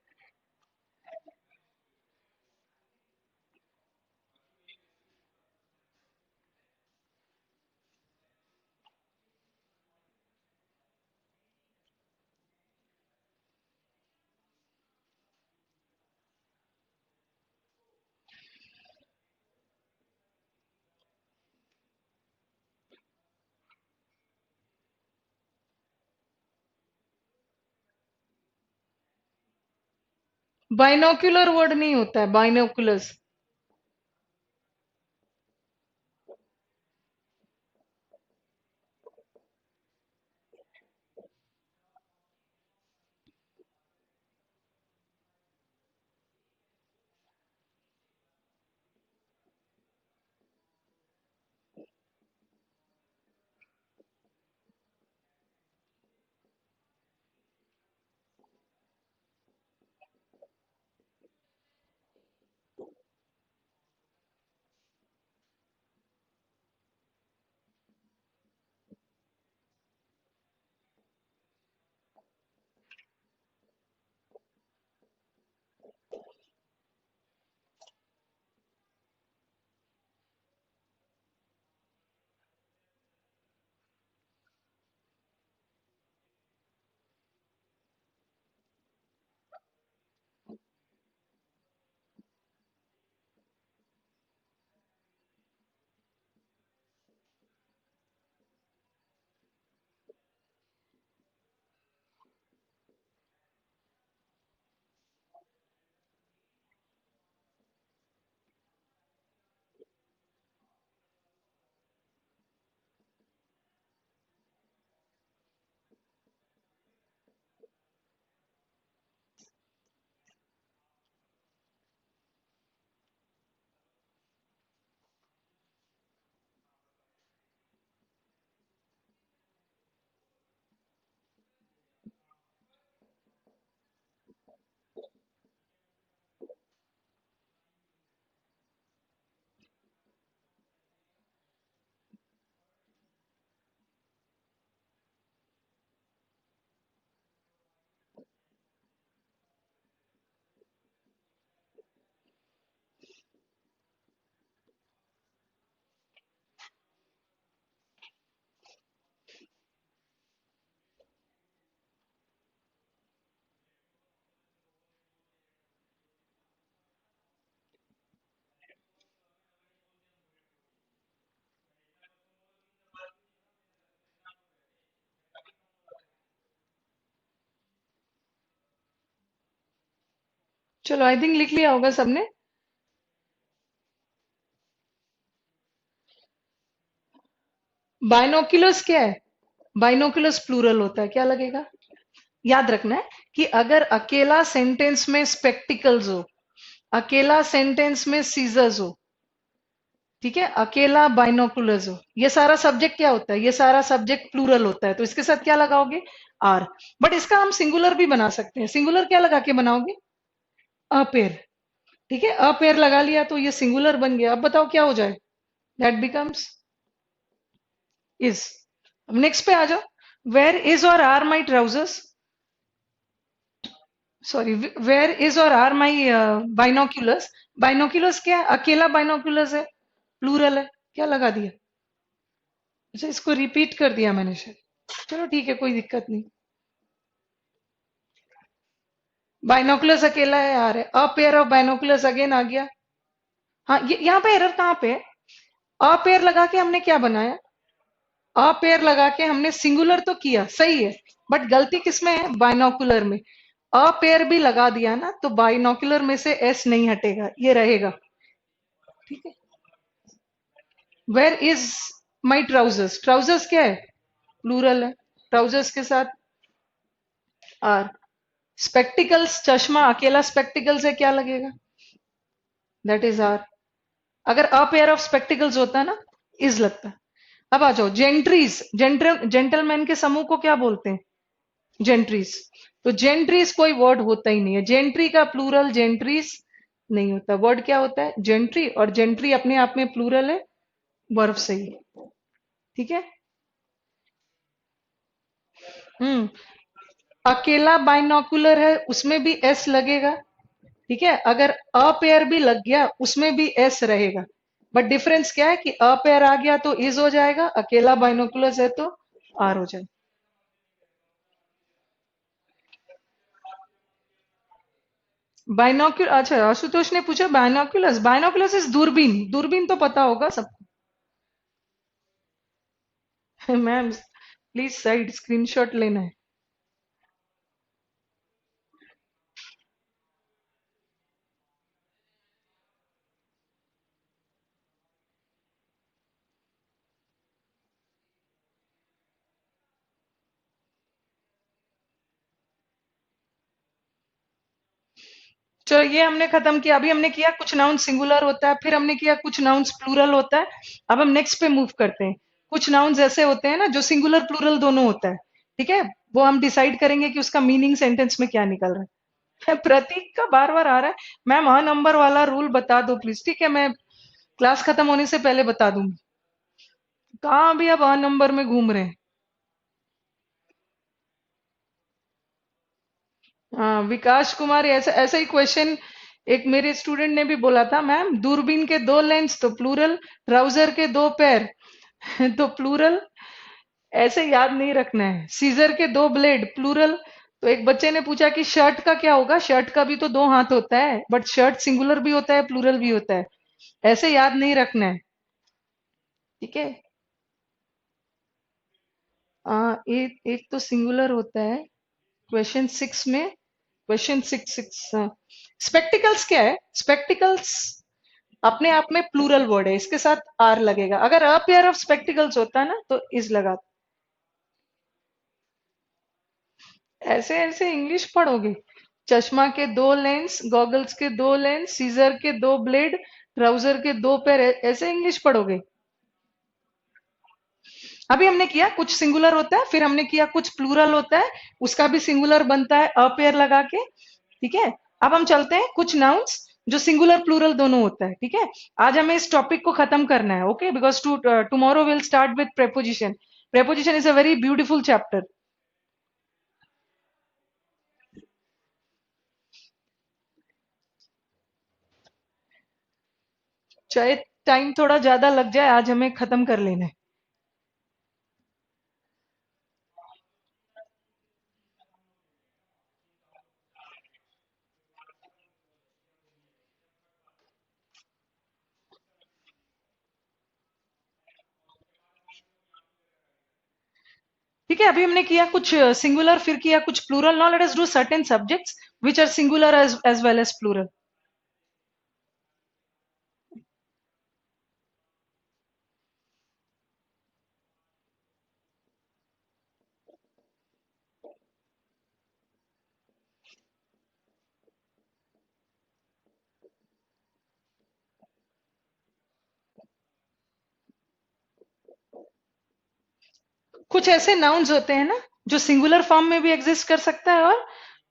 बाइनोक्यूलर वर्ड नहीं होता है, बाइनोकुलर्स। चलो आई थिंक लिख लिया होगा सबने। बाइनोक्यूलर्स क्या है? बाइनोक्यूलर्स प्लूरल होता है, क्या लगेगा? याद रखना है कि अगर अकेला सेंटेंस में स्पेक्टिकल्स हो, अकेला सेंटेंस में सीजर्स हो, ठीक है, अकेला बाइनोकुलर्स हो, ये सारा सब्जेक्ट क्या होता है? ये सारा सब्जेक्ट प्लूरल होता है, तो इसके साथ क्या लगाओगे? आर। बट इसका हम सिंगुलर भी बना सकते हैं। सिंगुलर क्या लगा के बनाओगे? अपेयर। ठीक है, अपेयर लगा लिया तो ये सिंगुलर बन गया। अब बताओ क्या हो जाए? That becomes is. अब नेक्स्ट पे आ जाओ। वेयर इज और are my trousers, sorry, where is और आर माई बाइनोक्यूलर्स। बाइनोक्यूलर्स क्या है? अकेला बाइनोक्यूलर्स है, प्लूरल है, क्या लगा दिया? अच्छा, इसको रिपीट कर दिया मैंने शायद। चलो ठीक है, कोई दिक्कत नहीं। बाइनोकुलर्स अकेला है यार, है a pair of binoculars again आ गया। हाँ, ये यहाँ पे एरर कहाँ पे है? अ पेयर लगा के हमने क्या बनाया? अ पेयर लगा के हमने सिंगुलर तो किया, सही है, बट गलती किसमें है? बाइनोकुलर में। अ पेयर भी लगा दिया ना, तो बाइनोकुलर में से एस नहीं हटेगा, ये रहेगा। ठीक है। Where is my trousers, trousers क्या है? प्लूरल है, ट्राउजर्स के साथ आर। स्पेक्टिकल्स, चश्मा अकेला स्पेक्टिकल्स है, क्या लगेगा? That is are. अगर अ पेयर ऑफ स्पेक्टिकल्स होता ना, इज लगता। अब आ जाओ, जेंट्रीज, जेंटलमैन के समूह को क्या बोलते हैं? जेंट्रीज। तो जेंट्रीज कोई वर्ड होता ही नहीं है, जेंट्री का प्लूरल जेंट्रीज नहीं होता। वर्ड क्या होता है? जेंट्री, और जेंट्री अपने आप में प्लूरल है, वर्ब से ही। ठीक है। हम्म। अकेला बाइनोकुलर है उसमें भी एस लगेगा। ठीक है, अगर अ पेयर भी लग गया उसमें भी एस रहेगा। बट डिफरेंस क्या है कि अ पेयर आ गया तो इज हो जाएगा, अकेला बाइनोकुलर है तो आर हो जाएगा। बाइनोक्यूलर, अच्छा आशुतोष ने पूछा बाइनोक्यूलर्स, बाइनोक्यूलर्स इज दूरबीन, दूरबीन तो पता होगा सबको। मैम प्लीज साइड स्क्रीनशॉट लेना है। चलो ये हमने खत्म किया। अभी हमने किया कुछ नाउन सिंगुलर होता है, फिर हमने किया कुछ नाउन्स प्लूरल होता है। अब हम नेक्स्ट पे मूव करते हैं। कुछ नाउन्स ऐसे होते हैं ना जो सिंगुलर प्लूरल दोनों होता है। ठीक है, वो हम डिसाइड करेंगे कि उसका मीनिंग सेंटेंस में क्या निकल रहा है। प्रतीक का बार बार आ रहा है। मैम हाँ नंबर वाला रूल बता दो प्लीज। ठीक है, मैं क्लास खत्म होने से पहले बता दूंगी। कहाँ अभी आप नंबर में घूम रहे हैं। हाँ विकास कुमार, ऐसा ऐसा ही क्वेश्चन एक मेरे स्टूडेंट ने भी बोला था, मैम दूरबीन के दो लेंस तो प्लूरल, ट्राउजर के दो पैर तो प्लूरल, ऐसे याद नहीं रखना है। सीजर के दो ब्लेड प्लूरल। तो एक बच्चे ने पूछा कि शर्ट का क्या होगा, शर्ट का भी तो दो हाथ होता है, बट शर्ट सिंगुलर भी होता है प्लूरल भी होता है। ऐसे याद नहीं रखना है। ठीक है। एक तो सिंगुलर होता है क्वेश्चन सिक्स में। क्वेश्चन सिक्स सिक्स स्पेक्टिकल्स क्या है, स्पेक्टिकल्स अपने आप में प्लूरल वर्ड है, इसके साथ आर लगेगा। अगर अ पेयर ऑफ स्पेक्टिकल्स होता ना तो इज लगा। ऐसे ऐसे इंग्लिश पढ़ोगे। चश्मा के दो लेंस, गॉगल्स के दो लेंस, सीजर के दो ब्लेड, ट्राउजर के दो पैर, ऐसे इंग्लिश पढ़ोगे। अभी हमने किया कुछ सिंगुलर होता है, फिर हमने किया कुछ प्लूरल होता है, उसका भी सिंगुलर बनता है अ पेयर लगा के। ठीक है, अब हम चलते हैं कुछ नाउन्स जो सिंगुलर प्लूरल दोनों होता है। ठीक है, आज हमें इस टॉपिक को खत्म करना है। Okay, because tomorrow will start with preposition. Preposition is a very beautiful chapter. चाहे टाइम थोड़ा ज्यादा लग जाए, आज हमें खत्म कर लेना है। ठीक है, अभी हमने किया कुछ सिंगुलर, फिर किया कुछ plural. Now let us do certain subjects which are singular as well as plural. कुछ ऐसे नाउन्स होते हैं ना जो सिंगुलर फॉर्म में भी एग्जिस्ट कर सकता है और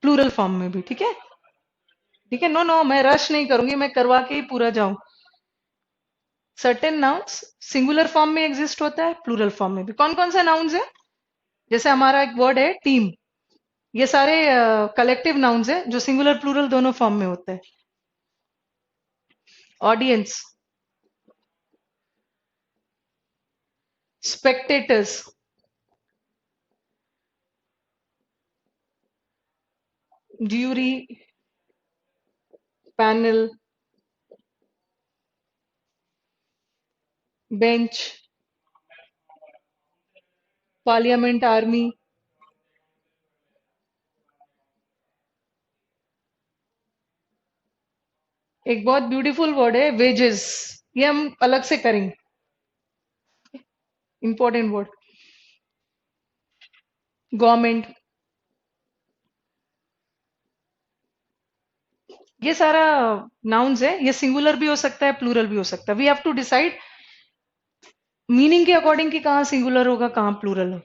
प्लूरल फॉर्म में भी। ठीक है। ठीक है, नो नो मैं रश नहीं करूंगी, मैं करवा के ही पूरा जाऊं। सर्टेन नाउन्स सिंगुलर फॉर्म में एग्जिस्ट होता है, प्लूरल फॉर्म में भी। कौन कौन सा नाउन्स है? जैसे हमारा एक वर्ड है टीम, ये सारे कलेक्टिव नाउन्स है जो सिंगुलर प्लूरल दोनों फॉर्म में होता है। Audience, spectators, ड्यूरी, panel, bench, parliament, army. एक बहुत ब्यूटीफुल वर्ड है वेजेस, ये हम अलग से करेंगे। Important word. गवर्नमेंट, ये सारा नाउन्स है, ये सिंगुलर भी हो सकता है प्लूरल भी हो सकता है। We have to decide meaning के अकॉर्डिंग कि कहाँ सिंगुलर होगा कहाँ प्लूरल हो।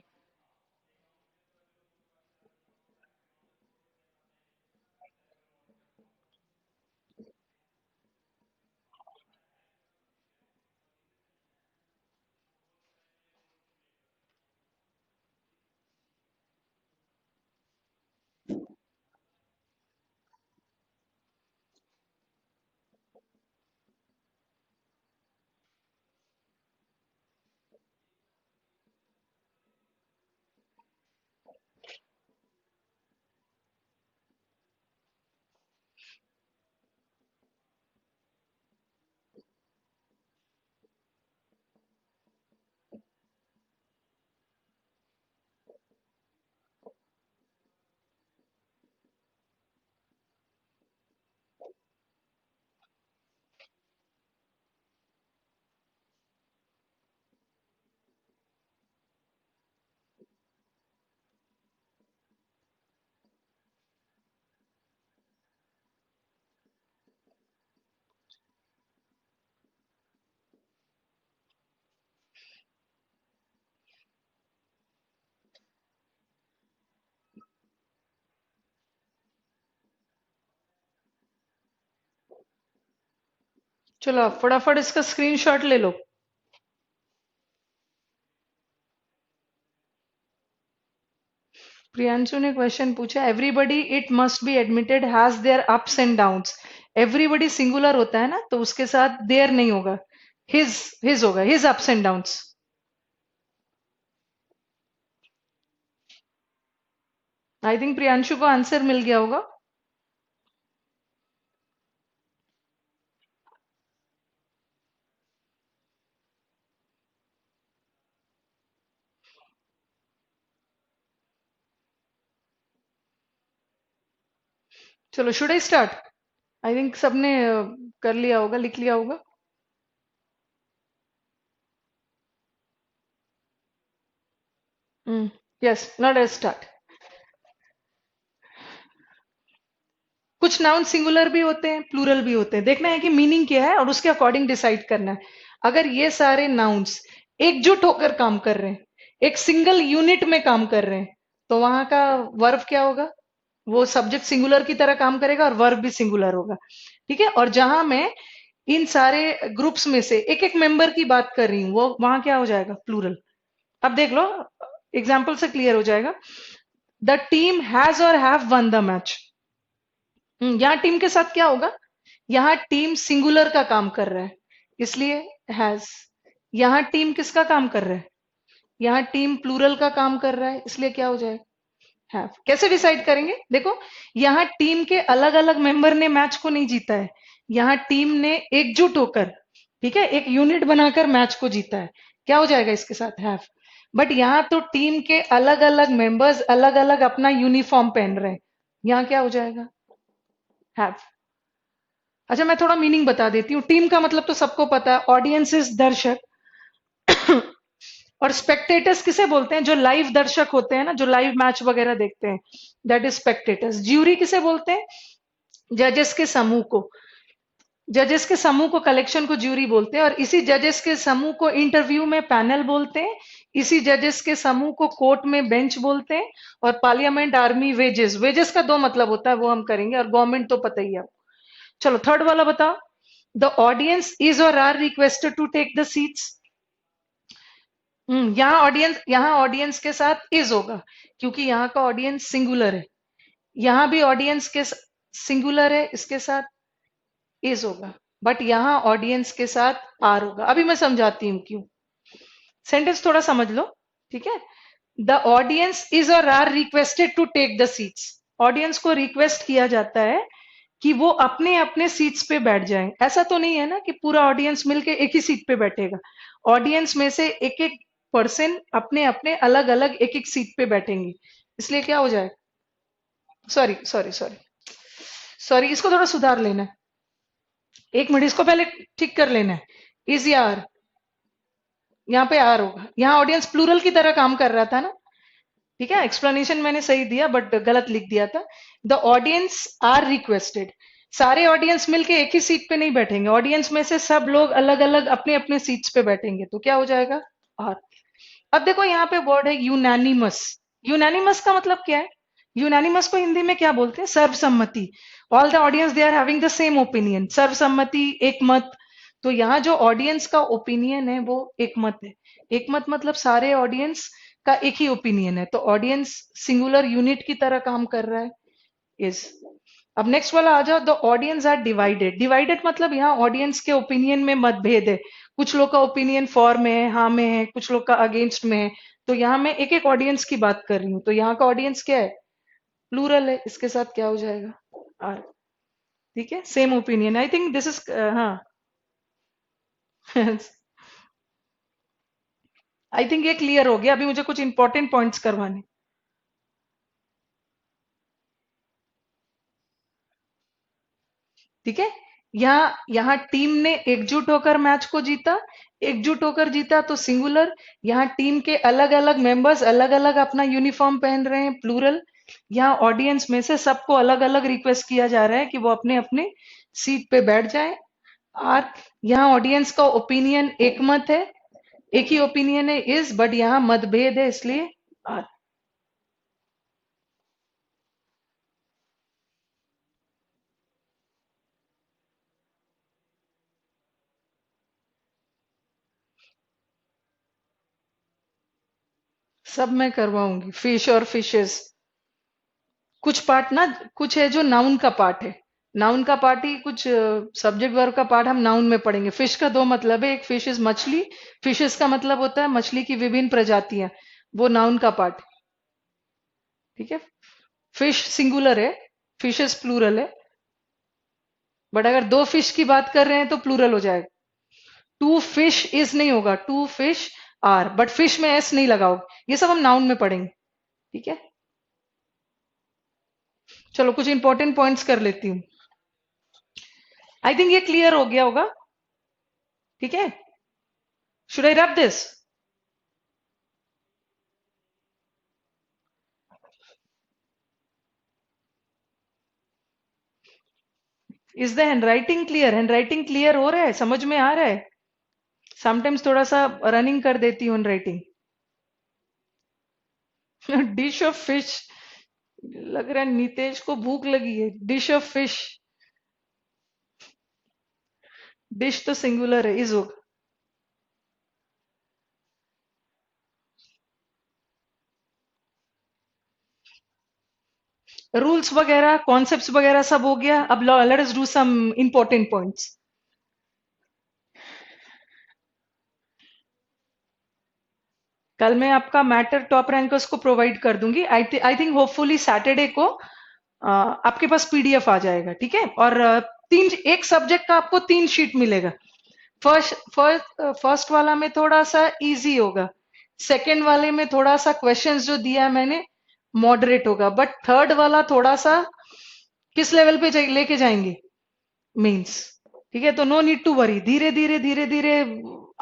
चलो आप फटाफट इसका स्क्रीनशॉट ले लो। प्रियांशु ने क्वेश्चन पूछा, everybody it must be admitted has their ups and downs. Everybody singular होता है ना, तो उसके साथ देयर नहीं होगा, हिज हिज होगा, his ups and downs. I think Priyanshu को आंसर मिल गया होगा। चलो should I start? I think सबने कर लिया होगा, लिख लिया होगा। Yes, not I start. कुछ नाउन सिंगुलर भी होते हैं, प्लूरल भी होते हैं। देखना है कि मीनिंग क्या है और उसके अकॉर्डिंग डिसाइड करना है। अगर ये सारे नाउन्स एकजुट होकर काम कर रहे हैं, एक सिंगल यूनिट में काम कर रहे हैं, तो वहां का वर्ब क्या होगा? वो सब्जेक्ट सिंगुलर की तरह काम करेगा और वर्ब भी सिंगुलर होगा। ठीक है, और जहां मैं इन सारे ग्रुप्स में से एक एक मेंबर की बात कर रही हूँ, वो वहां क्या हो जाएगा? प्लूरल। अब देख लो, एग्जाम्पल से क्लियर हो जाएगा। द टीम हैज और हैव वन द मैच। यहाँ टीम के साथ क्या होगा? यहाँ टीम सिंगुलर का काम कर रहा है, इसलिए हैज। यहाँ टीम किसका काम कर रहा है? यहाँ टीम प्लूरल का काम कर रहा है, इसलिए क्या हो जाएगा? हैव। कैसे डिसाइड करेंगे? देखो, यहाँ टीम के अलग अलग मेंबर ने मैच को नहीं जीता है, यहाँ टीम ने एकजुट होकर, ठीक है, एक यूनिट बनाकर मैच को जीता है। क्या हो जाएगा इसके साथ? हैव। बट यहाँ तो टीम के अलग अलग मेंबर्स अलग अलग अपना यूनिफॉर्म पहन रहे हैं, यहाँ क्या हो जाएगा? हैव। अच्छा, मैं थोड़ा मीनिंग बता देती हूँ। टीम का मतलब तो सबको पता है, ऑडियंस इज दर्शक। और स्पेक्टेटर्स किसे बोलते हैं? जो लाइव दर्शक होते हैं ना, जो लाइव मैच वगैरह देखते हैं, दैट इज स्पेक्टेटर्स। ज्यूरी किसे बोलते हैं? जजेस के समूह को। जजेस के समूह को, कलेक्शन को ज्यूरी बोलते हैं। और इसी जजेस के समूह को इंटरव्यू में पैनल बोलते हैं। इसी जजेस के समूह को कोर्ट में बेंच बोलते हैं। और पार्लियामेंट, आर्मी, वेजेस। वेजेस का दो मतलब होता है, वो हम करेंगे। और गवर्नमेंट तो पता ही है। चलो थर्ड वाला बताओ। द ऑडियंस इज और are requested to take the seats. यहाँ ऑडियंस के साथ इज होगा, क्योंकि यहाँ का ऑडियंस सिंगुलर है। यहाँ भी ऑडियंस के सिंगुलर है, इसके साथ इज होगा। बट यहाँ ऑडियंस के साथ आर होगा। अभी मैं समझाती हूँ क्यों। सेंटेंस थोड़ा समझ लो, ठीक है। द ऑडियंस इज और are requested to take the seats. Audience को रिक्वेस्ट किया जाता है कि वो अपने अपने सीट्स पे बैठ जाएं। ऐसा तो नहीं है ना कि पूरा ऑडियंस मिलके एक ही सीट पे बैठेगा। ऑडियंस में से एक एक पर्सन अपने अपने अलग अलग एक एक सीट पे बैठेंगे, इसलिए क्या हो जाए? सॉरी सॉरी सॉरी सॉरी, इसको थोड़ा सुधार लेना है। एक मिनट, इसको पहले ठीक कर लेना है। इज या आर? यहाँ पे आर होगा। यहाँ ऑडियंस प्लूरल की तरह काम कर रहा था ना, ठीक है। एक्सप्लेनेशन मैंने सही दिया बट गलत लिख दिया था। The audience are requested. सारे ऑडियंस मिलके एक ही सीट पे नहीं बैठेंगे, ऑडियंस में से सब लोग अलग अलग अपने अपने सीट्स पे बैठेंगे, तो क्या हो जाएगा? आर। अब देखो यहाँ पे वर्ड है यूनानिमस। यूनानिमस का मतलब क्या है? यूनानिमस को हिंदी में क्या बोलते हैं? सर्वसम्मति। All the audience they are having the same opinion, सर्वसम्मति, एक मत। तो यहाँ जो ऑडियंस का ओपिनियन है वो एक मत है। एक मत मतलब सारे ऑडियंस का एक ही ओपिनियन है, तो ऑडियंस सिंगुलर यूनिट की तरह काम कर रहा है, इज। अब नेक्स्ट वाला आ जाओ। The audience are divided. Divided मतलब यहाँ ऑडियंस के ओपिनियन में मतभेद है। कुछ लोग का ओपिनियन फॉर में है, हाँ में है, कुछ लोग का अगेंस्ट में है। तो यहाँ मैं एक एक ऑडियंस की बात कर रही हूँ, तो यहाँ का ऑडियंस क्या है? प्लूरल है, इसके साथ क्या हो जाएगा? आर। ठीक है, same opinion. I think this is, हाँ। आई थिंक ये क्लियर हो गया। अभी मुझे कुछ इंपॉर्टेंट पॉइंट्स करवाने। ठीक है, यहाँ यहाँ टीम ने एकजुट होकर मैच को जीता। एकजुट होकर जीता तो सिंगुलर। यहाँ टीम के अलग अलग मेंबर्स अलग अलग अपना यूनिफॉर्म पहन रहे हैं, प्लूरल। यहाँ ऑडियंस में से सबको अलग अलग रिक्वेस्ट किया जा रहा है कि वो अपने अपने सीट पे बैठ जाए, आर। यहाँ ऑडियंस का ओपिनियन एक मत है, एक ही ओपिनियन है, इज। बट यहाँ मतभेद है, इसलिए आर। सब मैं करवाऊंगी, फिश और फिशेस। कुछ पार्ट ना, कुछ है जो नाउन का पार्ट है, नाउन का पार्ट ही, कुछ सब्जेक्ट वर्ब का पार्ट हम नाउन में पढ़ेंगे। फिश का दो मतलब है, एक फिश इज मछली, फिशेस का मतलब होता है मछली की विभिन्न प्रजातियां, वो नाउन का पार्ट। ठीक है, फिश सिंगुलर है, फिशेस प्लूरल है, बट अगर दो फिश की बात कर रहे हैं तो प्लूरल हो जाएगा। टू फिश इज नहीं होगा, two fish are, but fish में एस नहीं लगाओगे। ये सब हम नाउन में पढ़ेंगे। ठीक है, चलो कुछ इंपॉर्टेंट पॉइंट्स कर लेती हूँ। आई थिंक ये क्लियर हो गया होगा। ठीक है, should I wrap this? Is the handwriting clear? Handwriting clear हो रहा है, समझ में आ रहा है? समटाइम्स थोड़ा सा रनिंग कर देती हूँ राइटिंग। डिश ऑफ फिश, लग रहा है नीतेश को भूख लगी है। डिश ऑफ फिश, डिश तो सिंगुलर है, इज होगा। रूल्स वगैरह, कॉन्सेप्ट्स वगैरह सब हो गया। अब let us do some important points. कल मैं आपका मैटर टॉप रैंकर्स को प्रोवाइड कर दूंगी। आई थिंक होपफुली सैटरडे को आपके पास पीडीएफ आ जाएगा। ठीक है, और तीन, एक सब्जेक्ट का आपको 3 शीट मिलेगा। फर्स्ट वाला में थोड़ा सा इजी होगा, सेकंड वाले में थोड़ा सा क्वेश्चंस जो दिया है मैंने मॉडरेट होगा, बट थर्ड वाला थोड़ा सा किस लेवल पे लेके जाएंगे, मेंस। ठीक है, तो नो नीड टू वरी, धीरे धीरे धीरे धीरे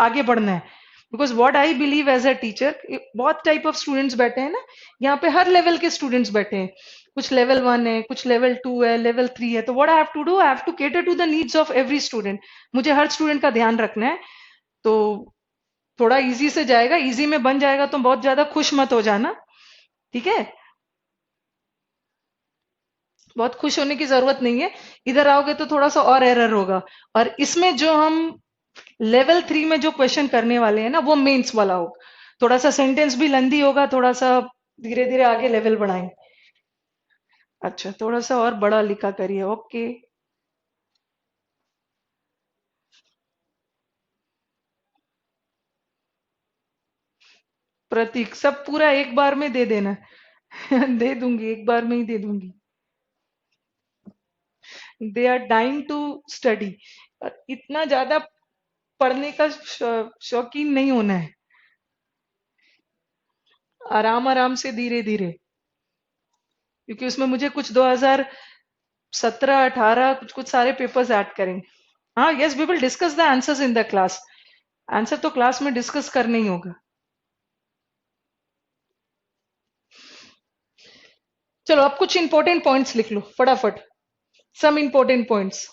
आगे बढ़ना है। Because what I believe as a teacher, बहुत टाइप ऑफ स्टूडेंट्स बैठे हैं ना यहाँ पे, हर लेवल के स्टूडेंट्स बैठे हैं। कुछ लेवल 1 है, कुछ लेवल 2 है, लेवल 3 है। तो what I have to do, I have to cater to the needs of every student. मुझे हर स्टूडेंट का ध्यान रखना है। तो थोड़ा इजी से जाएगा, इजी में बन जाएगा, तो बहुत ज्यादा खुश मत हो जाना। ठीक है, बहुत खुश होने की जरूरत नहीं है। इधर आओगे तो थोड़ा सा और एरर होगा। और इसमें जो हम लेवल 3 में जो क्वेश्चन करने वाले हैं ना, वो मेंस वाला होगा। थोड़ा सा सेंटेंस भी लंदी होगा, थोड़ा सा धीरे धीरे आगे लेवल बढ़ाएंगे। अच्छा, थोड़ा सा और बड़ा लिखा करिए। ओके, प्रतीक सब पूरा एक बार में दे देना। दे दूंगी, एक बार में ही दे दूंगी। They are dying to study. इतना ज्यादा पढ़ने का शौकीन नहीं होना है, आराम आराम से धीरे धीरे। क्योंकि उसमें मुझे कुछ 2017 18 कुछ कुछ सारे पेपर्स ऐड करेंगे। हाँ, yes, we will discuss the answers in the class. Answer तो क्लास में डिस्कस करना ही होगा। चलो अब कुछ इंपॉर्टेंट पॉइंट्स लिख लो फटाफट। Some important points,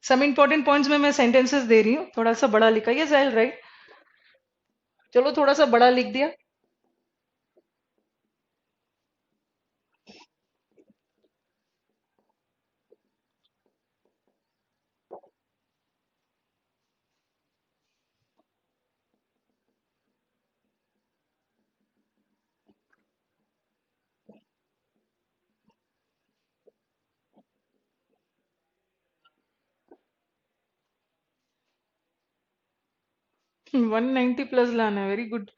some important points में मैं सेंटेंसेस दे रही हूँ। थोड़ा सा बड़ा लिखा, ये जाहिल राइट। चलो थोड़ा सा बड़ा लिख दिया। 190 प्लस लाना है, वेरी गुड।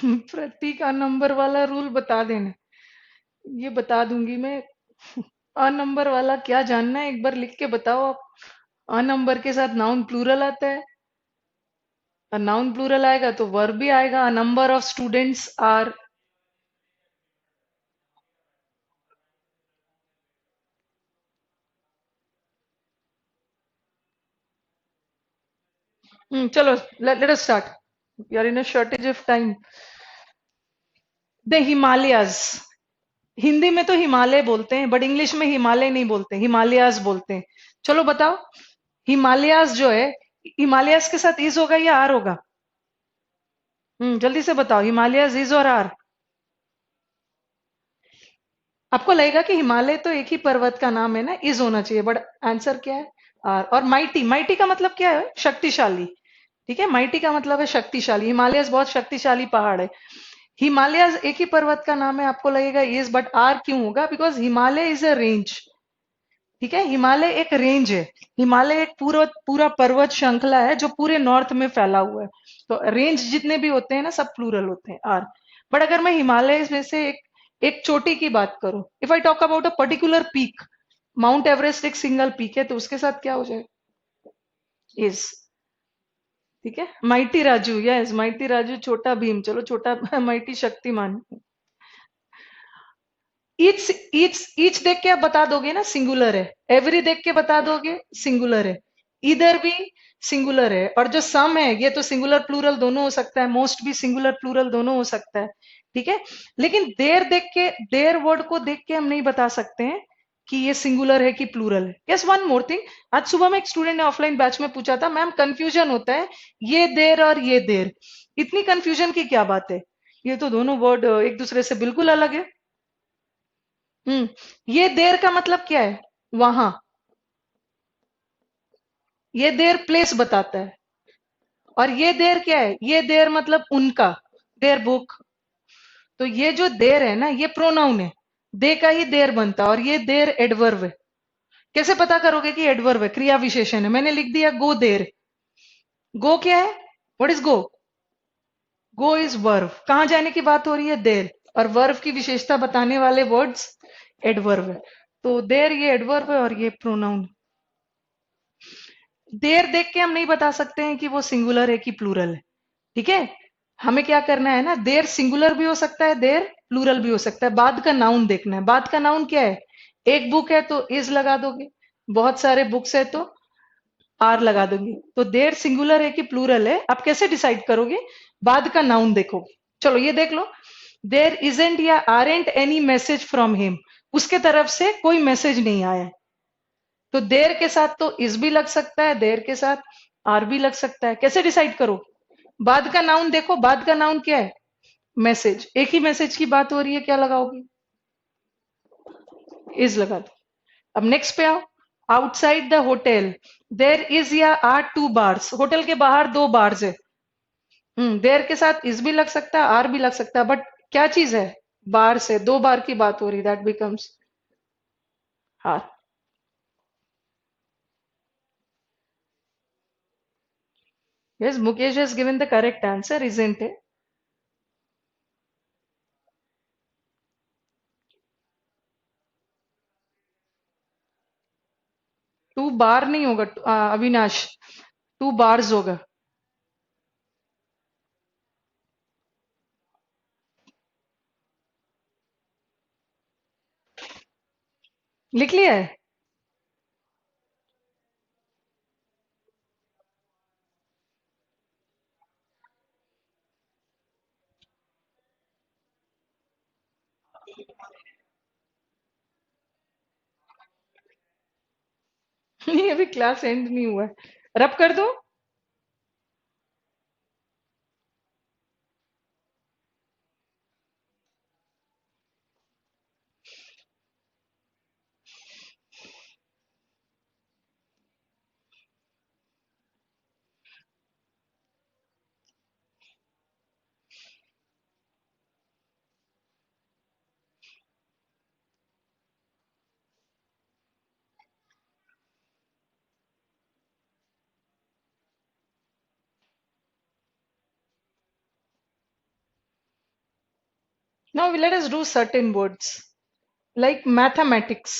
प्रति का नंबर वाला रूल बता देना। ये बता दूंगी मैं। अ नंबर वाला क्या जानना है, एक बार लिख के बताओ आप। अ नंबर के साथ नाउन प्लूरल आता है, और नाउन प्लूरल आएगा तो वर्ब भी आएगा। A number of students are. चलो, let us start. We are in a shortage of time. The Himalayas. Hindi में तो हिमालय बोलते हैं, बट इंग्लिश में हिमालय नहीं बोलते, हिमालयाज बोलते हैं। चलो बताओ, हिमालयाज जो है, हिमालयाज के साथ इज होगा या आर होगा? जल्दी से बताओ, हिमालयाज इज और आर? आपको लगेगा कि हिमालय तो एक ही पर्वत का नाम है ना, इज होना चाहिए, बट आंसर क्या है? आर। और माइटी, माइटी का मतलब क्या है? शक्तिशाली। ठीक है, माइटी का मतलब है शक्तिशाली। हिमालयस बहुत शक्तिशाली पहाड़ है। हिमालयस एक ही पर्वत का नाम है, आपको लगेगा इज, बट आर क्यों होगा? Because Himalaya is a range. ठीक है, हिमालय एक रेंज है। हिमालय एक पूरा पूरा पर्वत श्रृंखला है जो पूरे नॉर्थ में फैला हुआ है। तो रेंज जितने भी होते हैं ना, सब प्लूरल होते हैं, आर। बट अगर मैं हिमालय में से एक चोटी की बात करूं, if I talk about a particular peak, mount Everest एक सिंगल पीक है, तो उसके साथ क्या हो जाएगा? इज। ठीक है, mighty Raju, yes, mighty Raju, छोटा भीम, चलो छोटा माइटी शक्तिमान। ईच, ईच देख के आप बता दोगे ना सिंगुलर है। एवरी देख के बता दोगे सिंगुलर है। इधर भी सिंगुलर है। और जो सम है, ये तो सिंगुलर प्लूरल दोनों हो सकता है, मोस्ट भी सिंगुलर प्लूरल दोनों हो सकता है। ठीक है, लेकिन देर देख के, देर वर्ड को देख के हम नहीं बता सकते हैं कि ये सिंगुलर है कि प्लूरल है। Yes, one more thing. आज सुबह में एक स्टूडेंट ने ऑफलाइन बैच में पूछा था, मैम कंफ्यूजन होता है ये देर और ये देर, इतनी कंफ्यूजन की क्या बात है? ये तो दोनों वर्ड एक दूसरे से बिल्कुल अलग है। ये देर का मतलब क्या है? वहां। ये देर प्लेस बताता है। और ये देर क्या है? ये देर मतलब उनका, देर बुक। तो ये जो देर है ना, ये प्रोनाउन है। दे का ही देर बनता है, और ये देर एडवर्ब है। कैसे पता करोगे कि एडवर्ब है? क्रिया विशेषण है। मैंने लिख दिया गो देर। गो क्या है? What is go? Go is verb. कहां जाने की बात हो रही है? देर। और वर्ब की विशेषता बताने वाले वर्ड्स एडवर्ब है। तो देर ये एडवर्ब है, और ये प्रोनाउन। देर देख के हम नहीं बता सकते हैं कि वो सिंगुलर है कि प्लूरल है। ठीक है, हमें क्या करना है ना, देर सिंगुलर भी हो सकता है, देर प्लूरल भी हो सकता है। बाद का नाउन देखना है। बाद का नाउन क्या है? एक बुक है तो इज लगा दोगे, बहुत सारे बुक्स है तो आर लगा दोगे। तो देर सिंगुलर है कि प्लूरल है, आप कैसे डिसाइड करोगे? बाद का नाउन देखोगे। चलो ये देख लो, देर इजेंट या aren't any message from him, उसके तरफ से कोई मैसेज नहीं आया है। तो देर के साथ तो इस भी लग सकता है, देर के साथ आर भी लग सकता है। कैसे डिसाइड करो? बाद का नाउन देखो, बाद का नाउन क्या है? मैसेज। एक ही मैसेज की बात हो रही है, क्या लगाओगे? इज लगा दो। अब नेक्स्ट पे आओ। Outside the hotel there is या आर टू बार्स, होटल के बाहर दो बार्स है। देर के साथ इज भी लग सकता है, आर भी लग सकता है, बट क्या चीज है? बार से, दो बार की बात हो रही, that becomes are. Yes, Mukesh has given the correct answer, isn't है। टू बार नहीं होगा, अविनाश, टू बार्स होगा। लिख लिया है? नहीं, अभी क्लास एंड नहीं हुआ है। रब कर दो। Now let us do certain words like mathematics.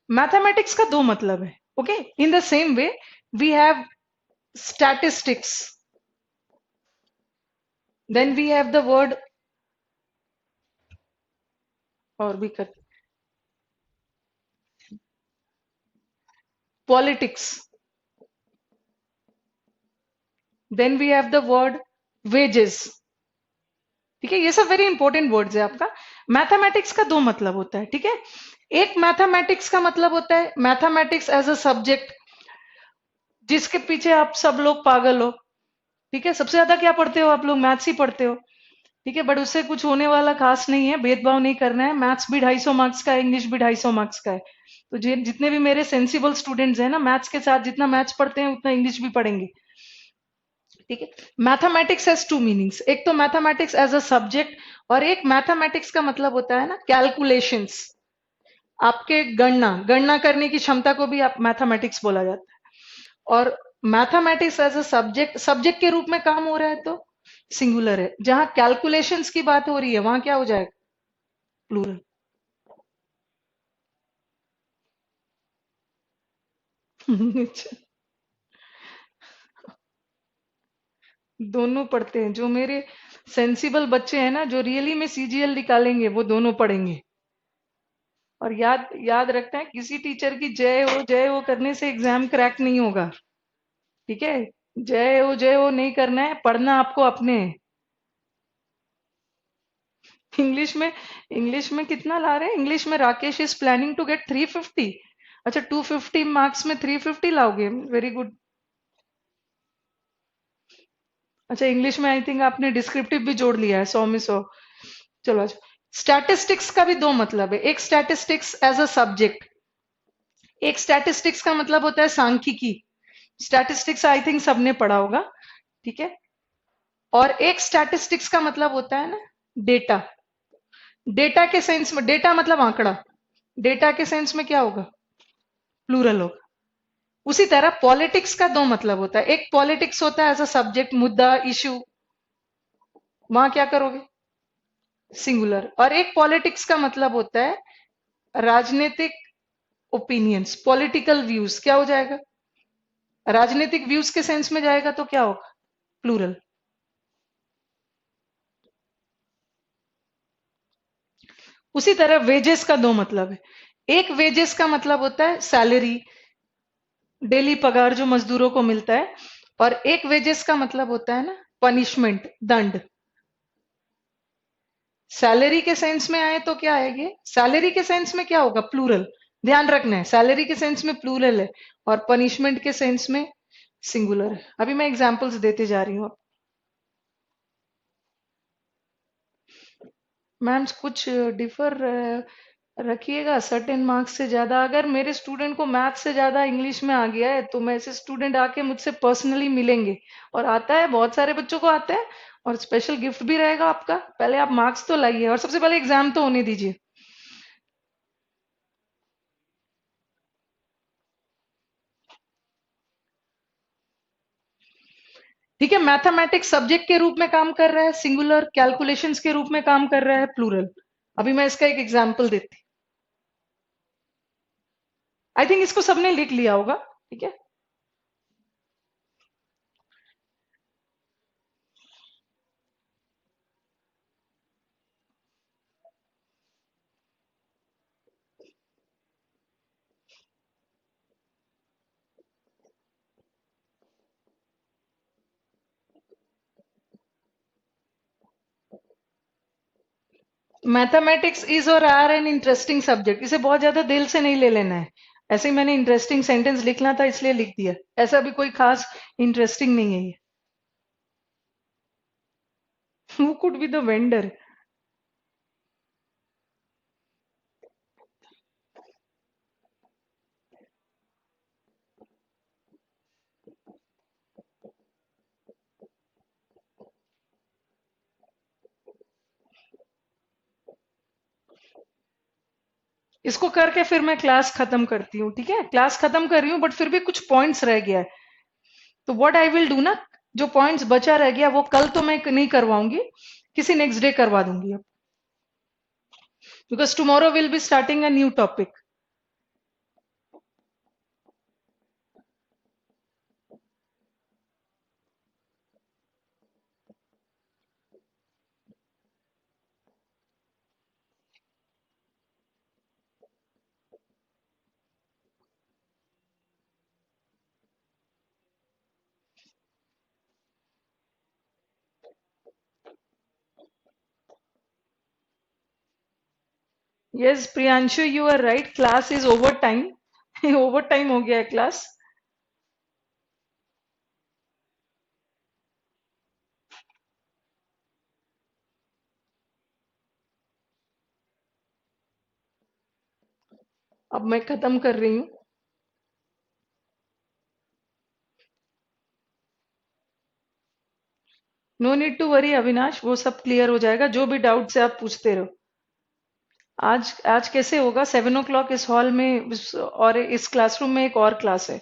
Mathematics का दो मतलब है. Okay, in the same way we have statistics, then we have the word, और भी कर, politics, then we have the word wages. ठीक है, ये सब वेरी इंपॉर्टेंट वर्ड्स है आपका. मैथमेटिक्स का दो मतलब होता है. ठीक है, एक मैथमेटिक्स का मतलब होता है मैथमेटिक्स एज अ सब्जेक्ट, जिसके पीछे आप सब लोग पागल हो. ठीक है, सबसे ज्यादा क्या पढ़ते हो आप लोग? मैथ्स ही पढ़ते हो. ठीक है, बट उससे कुछ होने वाला खास नहीं है, भेदभाव नहीं करना है. मैथ्स भी 250 मार्क्स का है, इंग्लिश भी 250 मार्क्स का है. तो जितने भी मेरे सेंसिबल स्टूडेंट्स हैं ना, मैथ्स के साथ जितना मैथ्स पढ़ते हैं उतना इंग्लिश भी पढ़ेंगे. ठीक है, मैथमेटिक्स हैज टू मीनिंग्स. एक तो मैथमेटिक्स एज अ सब्जेक्ट, और एक मैथमेटिक्स का मतलब होता है ना कैलकुलेशंस. आपके गणना गणना करने की क्षमता को भी आप मैथमेटिक्स बोला जाता है. और mathematics as a subject, subject के रूप में काम हो रहा है तो सिंगुलर है. जहां कैलकुलेशंस की बात हो रही है वहां क्या हो जाएगा? प्लूरल. दोनों पढ़ते हैं. जो मेरे सेंसिबल बच्चे हैं ना, जो रियली में सीजीएल निकालेंगे, वो दोनों पढ़ेंगे. और याद याद रखना है, किसी टीचर की जय हो करने से एग्जाम क्रैक नहीं होगा. ठीक है, जय हो नहीं करना है, पढ़ना आपको अपने है. इंग्लिश में इंग्लिश में कितना ला रहे हैं? इंग्लिश में Rakesh is planning to get 350. अच्छा, 250 मार्क्स में 350 लाओगे? Very good. अच्छा, इंग्लिश में आई थिंक आपने डिस्क्रिप्टिव भी जोड़ लिया है, 100 में 100. चलो अच्छा, स्टैटिस्टिक्स का भी दो मतलब है. एक स्टैटिस्टिक्स एज अ सब्जेक्ट, एक स्टैटिस्टिक्स का मतलब होता है सांख्यिकी. स्टैटिस्टिक्स आई थिंक सबने पढ़ा होगा. ठीक है, और एक स्टैटिस्टिक्स का मतलब होता है ना डेटा. डेटा के सेंस में, डेटा मतलब आंकड़ा, डेटा के सेंस में क्या होगा? प्लूरल होगा. उसी तरह पॉलिटिक्स का दो मतलब होता है. एक पॉलिटिक्स होता है एज अ सब्जेक्ट, मुद्दा, इशू, वहां क्या करोगे? सिंगुलर. और एक पॉलिटिक्स का मतलब होता है राजनीतिक ओपिनियंस, पॉलिटिकल व्यूज, क्या हो जाएगा? राजनीतिक व्यूज के सेंस में जाएगा तो क्या होगा? प्लूरल. उसी तरह वेजेस का दो मतलब है. एक वेजेस का मतलब होता है सैलरी, डेली पगार जो मजदूरों को मिलता है. और एक वेजेस का मतलब होता है ना पनिशमेंट, दंड. सैलरी के सेंस में आए तो क्या आएगी? सैलरी के सेंस में क्या होगा? प्लूरल. ध्यान रखना है, सैलरी के सेंस में प्लूरल है, और पनिशमेंट के सेंस में सिंगुलर है. अभी मैं एग्जांपल्स देते जा रही हूँ. मैम कुछ डिफर रखिएगा सर्टेन मार्क्स से ज्यादा. अगर मेरे स्टूडेंट को मैथ से ज्यादा इंग्लिश में आ गया है तो मैं ऐसे स्टूडेंट आके मुझसे पर्सनली मिलेंगे. और आता है, बहुत सारे बच्चों को आता है, और स्पेशल गिफ्ट भी रहेगा आपका. पहले आप मार्क्स तो लाइए, और सबसे पहले एग्जाम तो होने दीजिए. ठीक है, मैथमेटिक्स सब्जेक्ट के रूप में काम कर रहा है सिंगुलर, कैलकुलेशंस के रूप में काम कर रहा है प्लूरल. अभी मैं इसका एक एग्जांपल देती. आई थिंक इसको सबने लिख लिया होगा. ठीक है, मैथमेटिक्स इज और आर एन इंटरेस्टिंग सब्जेक्ट. इसे बहुत ज्यादा दिल से नहीं ले लेना है. ऐसे ही मैंने इंटरेस्टिंग सेंटेंस लिखना था इसलिए लिख दिया. ऐसा भी कोई खास इंटरेस्टिंग नहीं है ये. Who could be the vendor? इसको करके फिर मैं क्लास खत्म करती हूँ. ठीक है, क्लास खत्म कर रही हूँ, बट फिर भी कुछ पॉइंट्स रह गया है. तो व्हाट आई विल डू ना, जो पॉइंट्स बचा रह गया वो कल तो मैं नहीं करवाऊंगी, किसी नेक्स्ट डे करवा दूंगी अब, because tomorrow will be starting a new topic. Yes Priyanshu, you are right, class is over time. Over time हो गया है क्लास. अब मैं खत्म कर रही हूँ. No need to worry Avinash, वो सब क्लियर हो जाएगा, जो भी डाउट से आप पूछते रहो. आज आज कैसे होगा, 7 o'clock इस हॉल में और इस क्लासरूम में एक और क्लास है.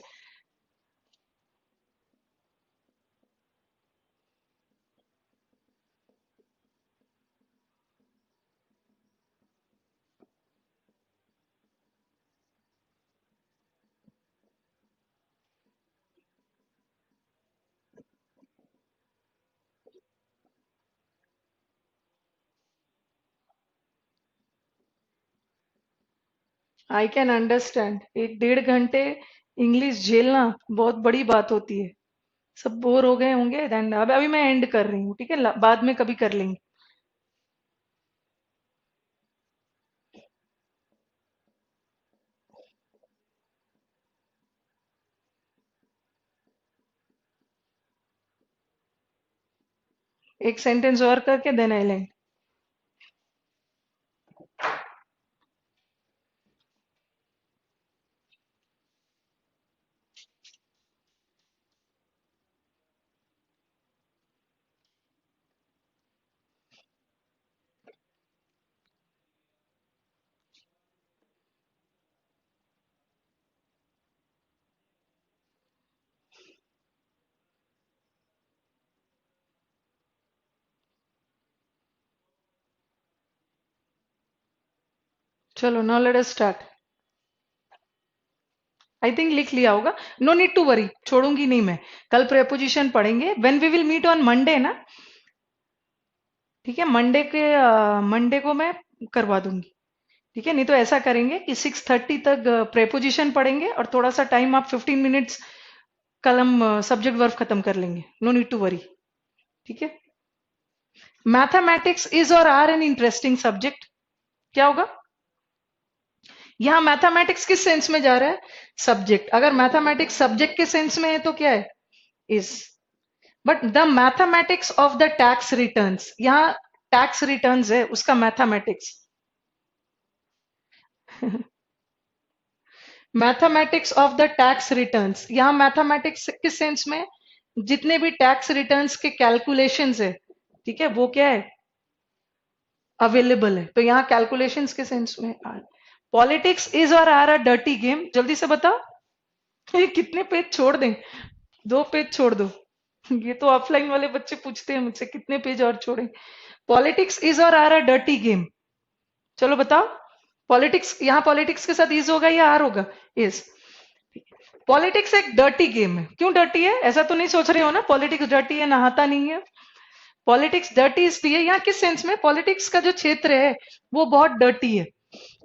आई कैन अंडरस्टैंड, 1 डेढ़ घंटे इंग्लिश झेलना बहुत बड़ी बात होती है. सब बोर हो गए होंगे. देन अब अभी मैं एंड कर रही हूँ, ठीक है, बाद में कभी कर लेंगे. एक सेंटेंस और करके देन आई लेंगे. चलो now let us start. I think लिख लिया होगा. नो नीड टू वरी, छोड़ूंगी नहीं मैं. कल प्रेपोजिशन पढ़ेंगे when we will meet on Monday ना. ठीक है, मंडे को मैं करवा दूंगी. ठीक है, नहीं तो ऐसा करेंगे कि 6:30 तक प्रेपोजिशन पढ़ेंगे और थोड़ा सा टाइम आप 15 मिनट्स, कल हम सब्जेक्ट वर्ब खत्म कर लेंगे. No need to worry. ठीक है. मैथमेटिक्स इज और आर एन इंटरेस्टिंग सब्जेक्ट. क्या होगा यहाँ, मैथमेटिक्स किस सेंस में जा रहा है, सब्जेक्ट. अगर मैथमेटिक्स सब्जेक्ट के सेंस में है तो क्या है, is. But the mathematics of the tax returns, यहाँ टैक्स रिटर्न्स है उसका mathematics. Mathematics of the tax returns, यहाँ मैथमेटिक्स किस सेंस में, जितने भी टैक्स रिटर्न्स के कैलकुलेशंस है, ठीक है, वो क्या है, अवेलेबल है. तो यहाँ कैलकुलेशंस के सेंस में. पॉलिटिक्स इज और आर अ डर्टी गेम. जल्दी से बताओ. ये कितने पेज छोड़ दें, 2 पेज छोड़ दो. ये तो ऑफलाइन वाले बच्चे पूछते हैं मुझसे कितने पेज और छोड़ें. पॉलिटिक्स इज और आर अ डर्टी गेम. चलो बताओ. पॉलिटिक्स, यहाँ पॉलिटिक्स के साथ इज होगा या आर होगा, इज. पॉलिटिक्स एक डर्टी गेम है. क्यों डर्टी है, ऐसा तो नहीं सोच रहे हो ना पॉलिटिक्स डर्टी है, नहाता नहीं है. पॉलिटिक्स डर्टी इसलिए, यहाँ किस सेंस में, पॉलिटिक्स का जो क्षेत्र है वो बहुत डर्टी है.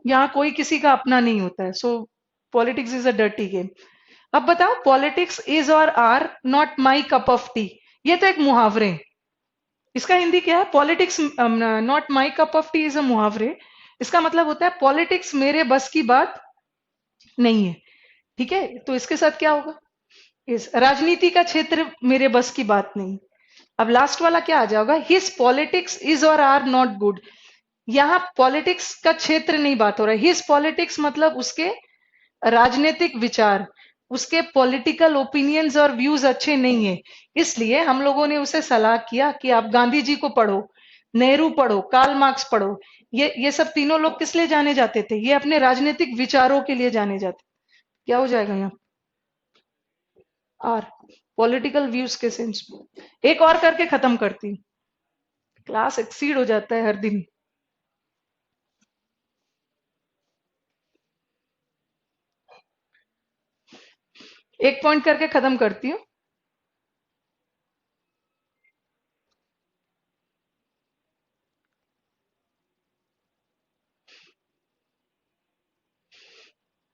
यहाँ कोई किसी का अपना नहीं होता है. So politics is a dirty game. अब बताओ, पॉलिटिक्स इज और are not my cup of tea. ये तो एक मुहावरे हैं. इसका हिंदी क्या है, politics not my cup of tea is a मुहावरे. इसका मतलब होता है पॉलिटिक्स मेरे बस की बात नहीं है. ठीक है, तो इसके साथ क्या होगा, इस राजनीति का क्षेत्र मेरे बस की बात नहीं. अब लास्ट वाला क्या आ जाएगा, हिज पॉलिटिक्स इज और आर नॉट गुड. यहाँ पॉलिटिक्स का क्षेत्र नहीं बात हो रहा है. हिज पॉलिटिक्स मतलब उसके राजनीतिक विचार, उसके पॉलिटिकल ओपिनियंस और व्यूज अच्छे नहीं है. इसलिए हम लोगों ने उसे सलाह किया कि आप गांधी जी को पढ़ो, नेहरू पढ़ो, कार्ल मार्क्स पढ़ो. ये सब तीनों लोग किस लिए जाने जाते थे, ये अपने राजनीतिक विचारों के लिए जाने जाते. क्या हो जाएगा यहाँ, आर. पॉलिटिकल व्यूज के सेंस में। एक और करके खत्म करती हूँ, क्लास एक्सीड हो जाता है हर दिन। एक पॉइंट करके खत्म करती हूँ।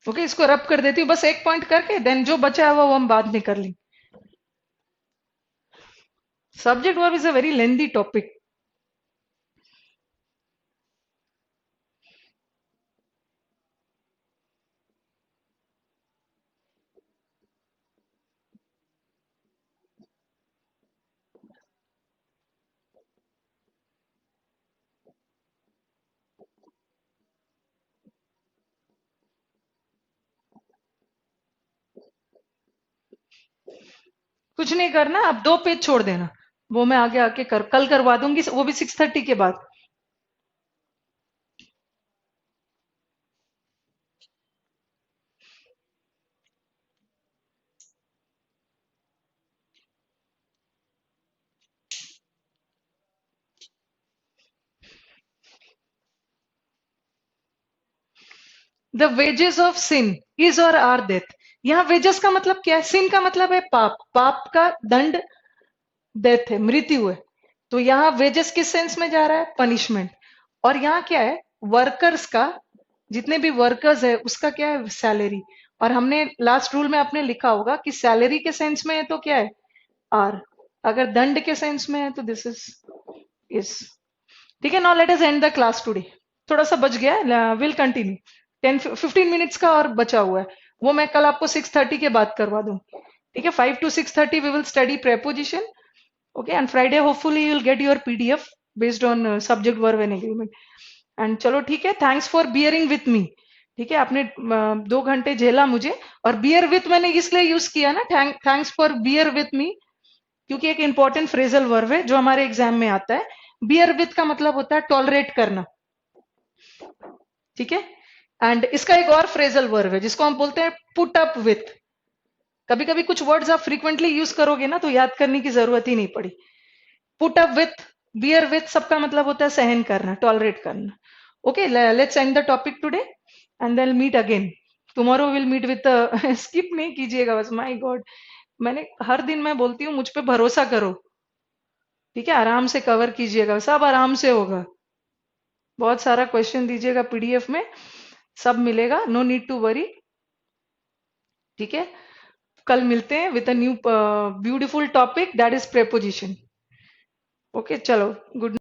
ओके, इसको रब कर देती हूँ बस एक पॉइंट करके, देन जो बचा है वो हम बाद में कर लेंगे। Subject verb is a very lengthy topic. कुछ नहीं करना, आप 2 पेज छोड़ देना, वो मैं आगे आके कल करवा दूंगी, वो भी 6:30 के बाद। The wages of sin is और आर डेथ। यहाँ वेजेस का मतलब क्या है? सिन का मतलब है पाप, पाप का दंड डेथ है, मृत्यु है। तो यहाँ वेजेस किस सेंस में जा रहा है? पनिशमेंट। और यहाँ क्या है? वर्कर्स का, जितने भी वर्कर्स है उसका क्या है? सैलरी। और हमने लास्ट रूल में आपने लिखा होगा कि सैलरी के सेंस में है तो क्या है? आर। अगर दंड के सेंस में है तो दिस इज। ठीक है, now let us and the class today. थोड़ा सा बच गया है, विल कंटिन्यू। 10-15 मिनट्स का और बचा हुआ है, वो मैं कल आपको 6:30 के बाद करवा दूं। ठीक है, 5 to 6:30 we will study preposition. Okay, and Friday hopefully you will get your PDF based on subject verb and agreement. And चलो ठीक है, thanks for bearing with me. ठीक है, आपने 2 घंटे झेला मुझे। और बियर विथ मैंने इसलिए यूज किया ना, thanks for beer with me, क्योंकि एक इंपॉर्टेंट फ्रेजल वर्ब है जो हमारे एग्जाम में आता है। बियर विथ का मतलब होता है टॉलरेट करना। ठीक है, एंड इसका एक और फ्रेजल वर्ब है जिसको हम बोलते हैं पुट अप विथ। कभी कभी कुछ वर्ड्स आप फ्रीक्वेंटली यूज करोगे ना तो याद करने की जरूरत ही नहीं पड़ी। Put up with, bear with, सबका मतलब होता है सहन करना, टॉलरेट करना। Okay, let's end the topic today and then meet again tomorrow. Will meet with skip नहीं कीजिएगा बस, माय गॉड। मैंने हर दिन मैं बोलती हूँ मुझ पे भरोसा करो। ठीक है, आराम से कवर कीजिएगा, सब आराम से होगा। बहुत सारा क्वेश्चन दीजिएगा पीडीएफ में, सब मिलेगा, नो नीड टू वरी। ठीक है, कल मिलते हैं with a new beautiful topic that is preposition. Okay, चलो, गुड।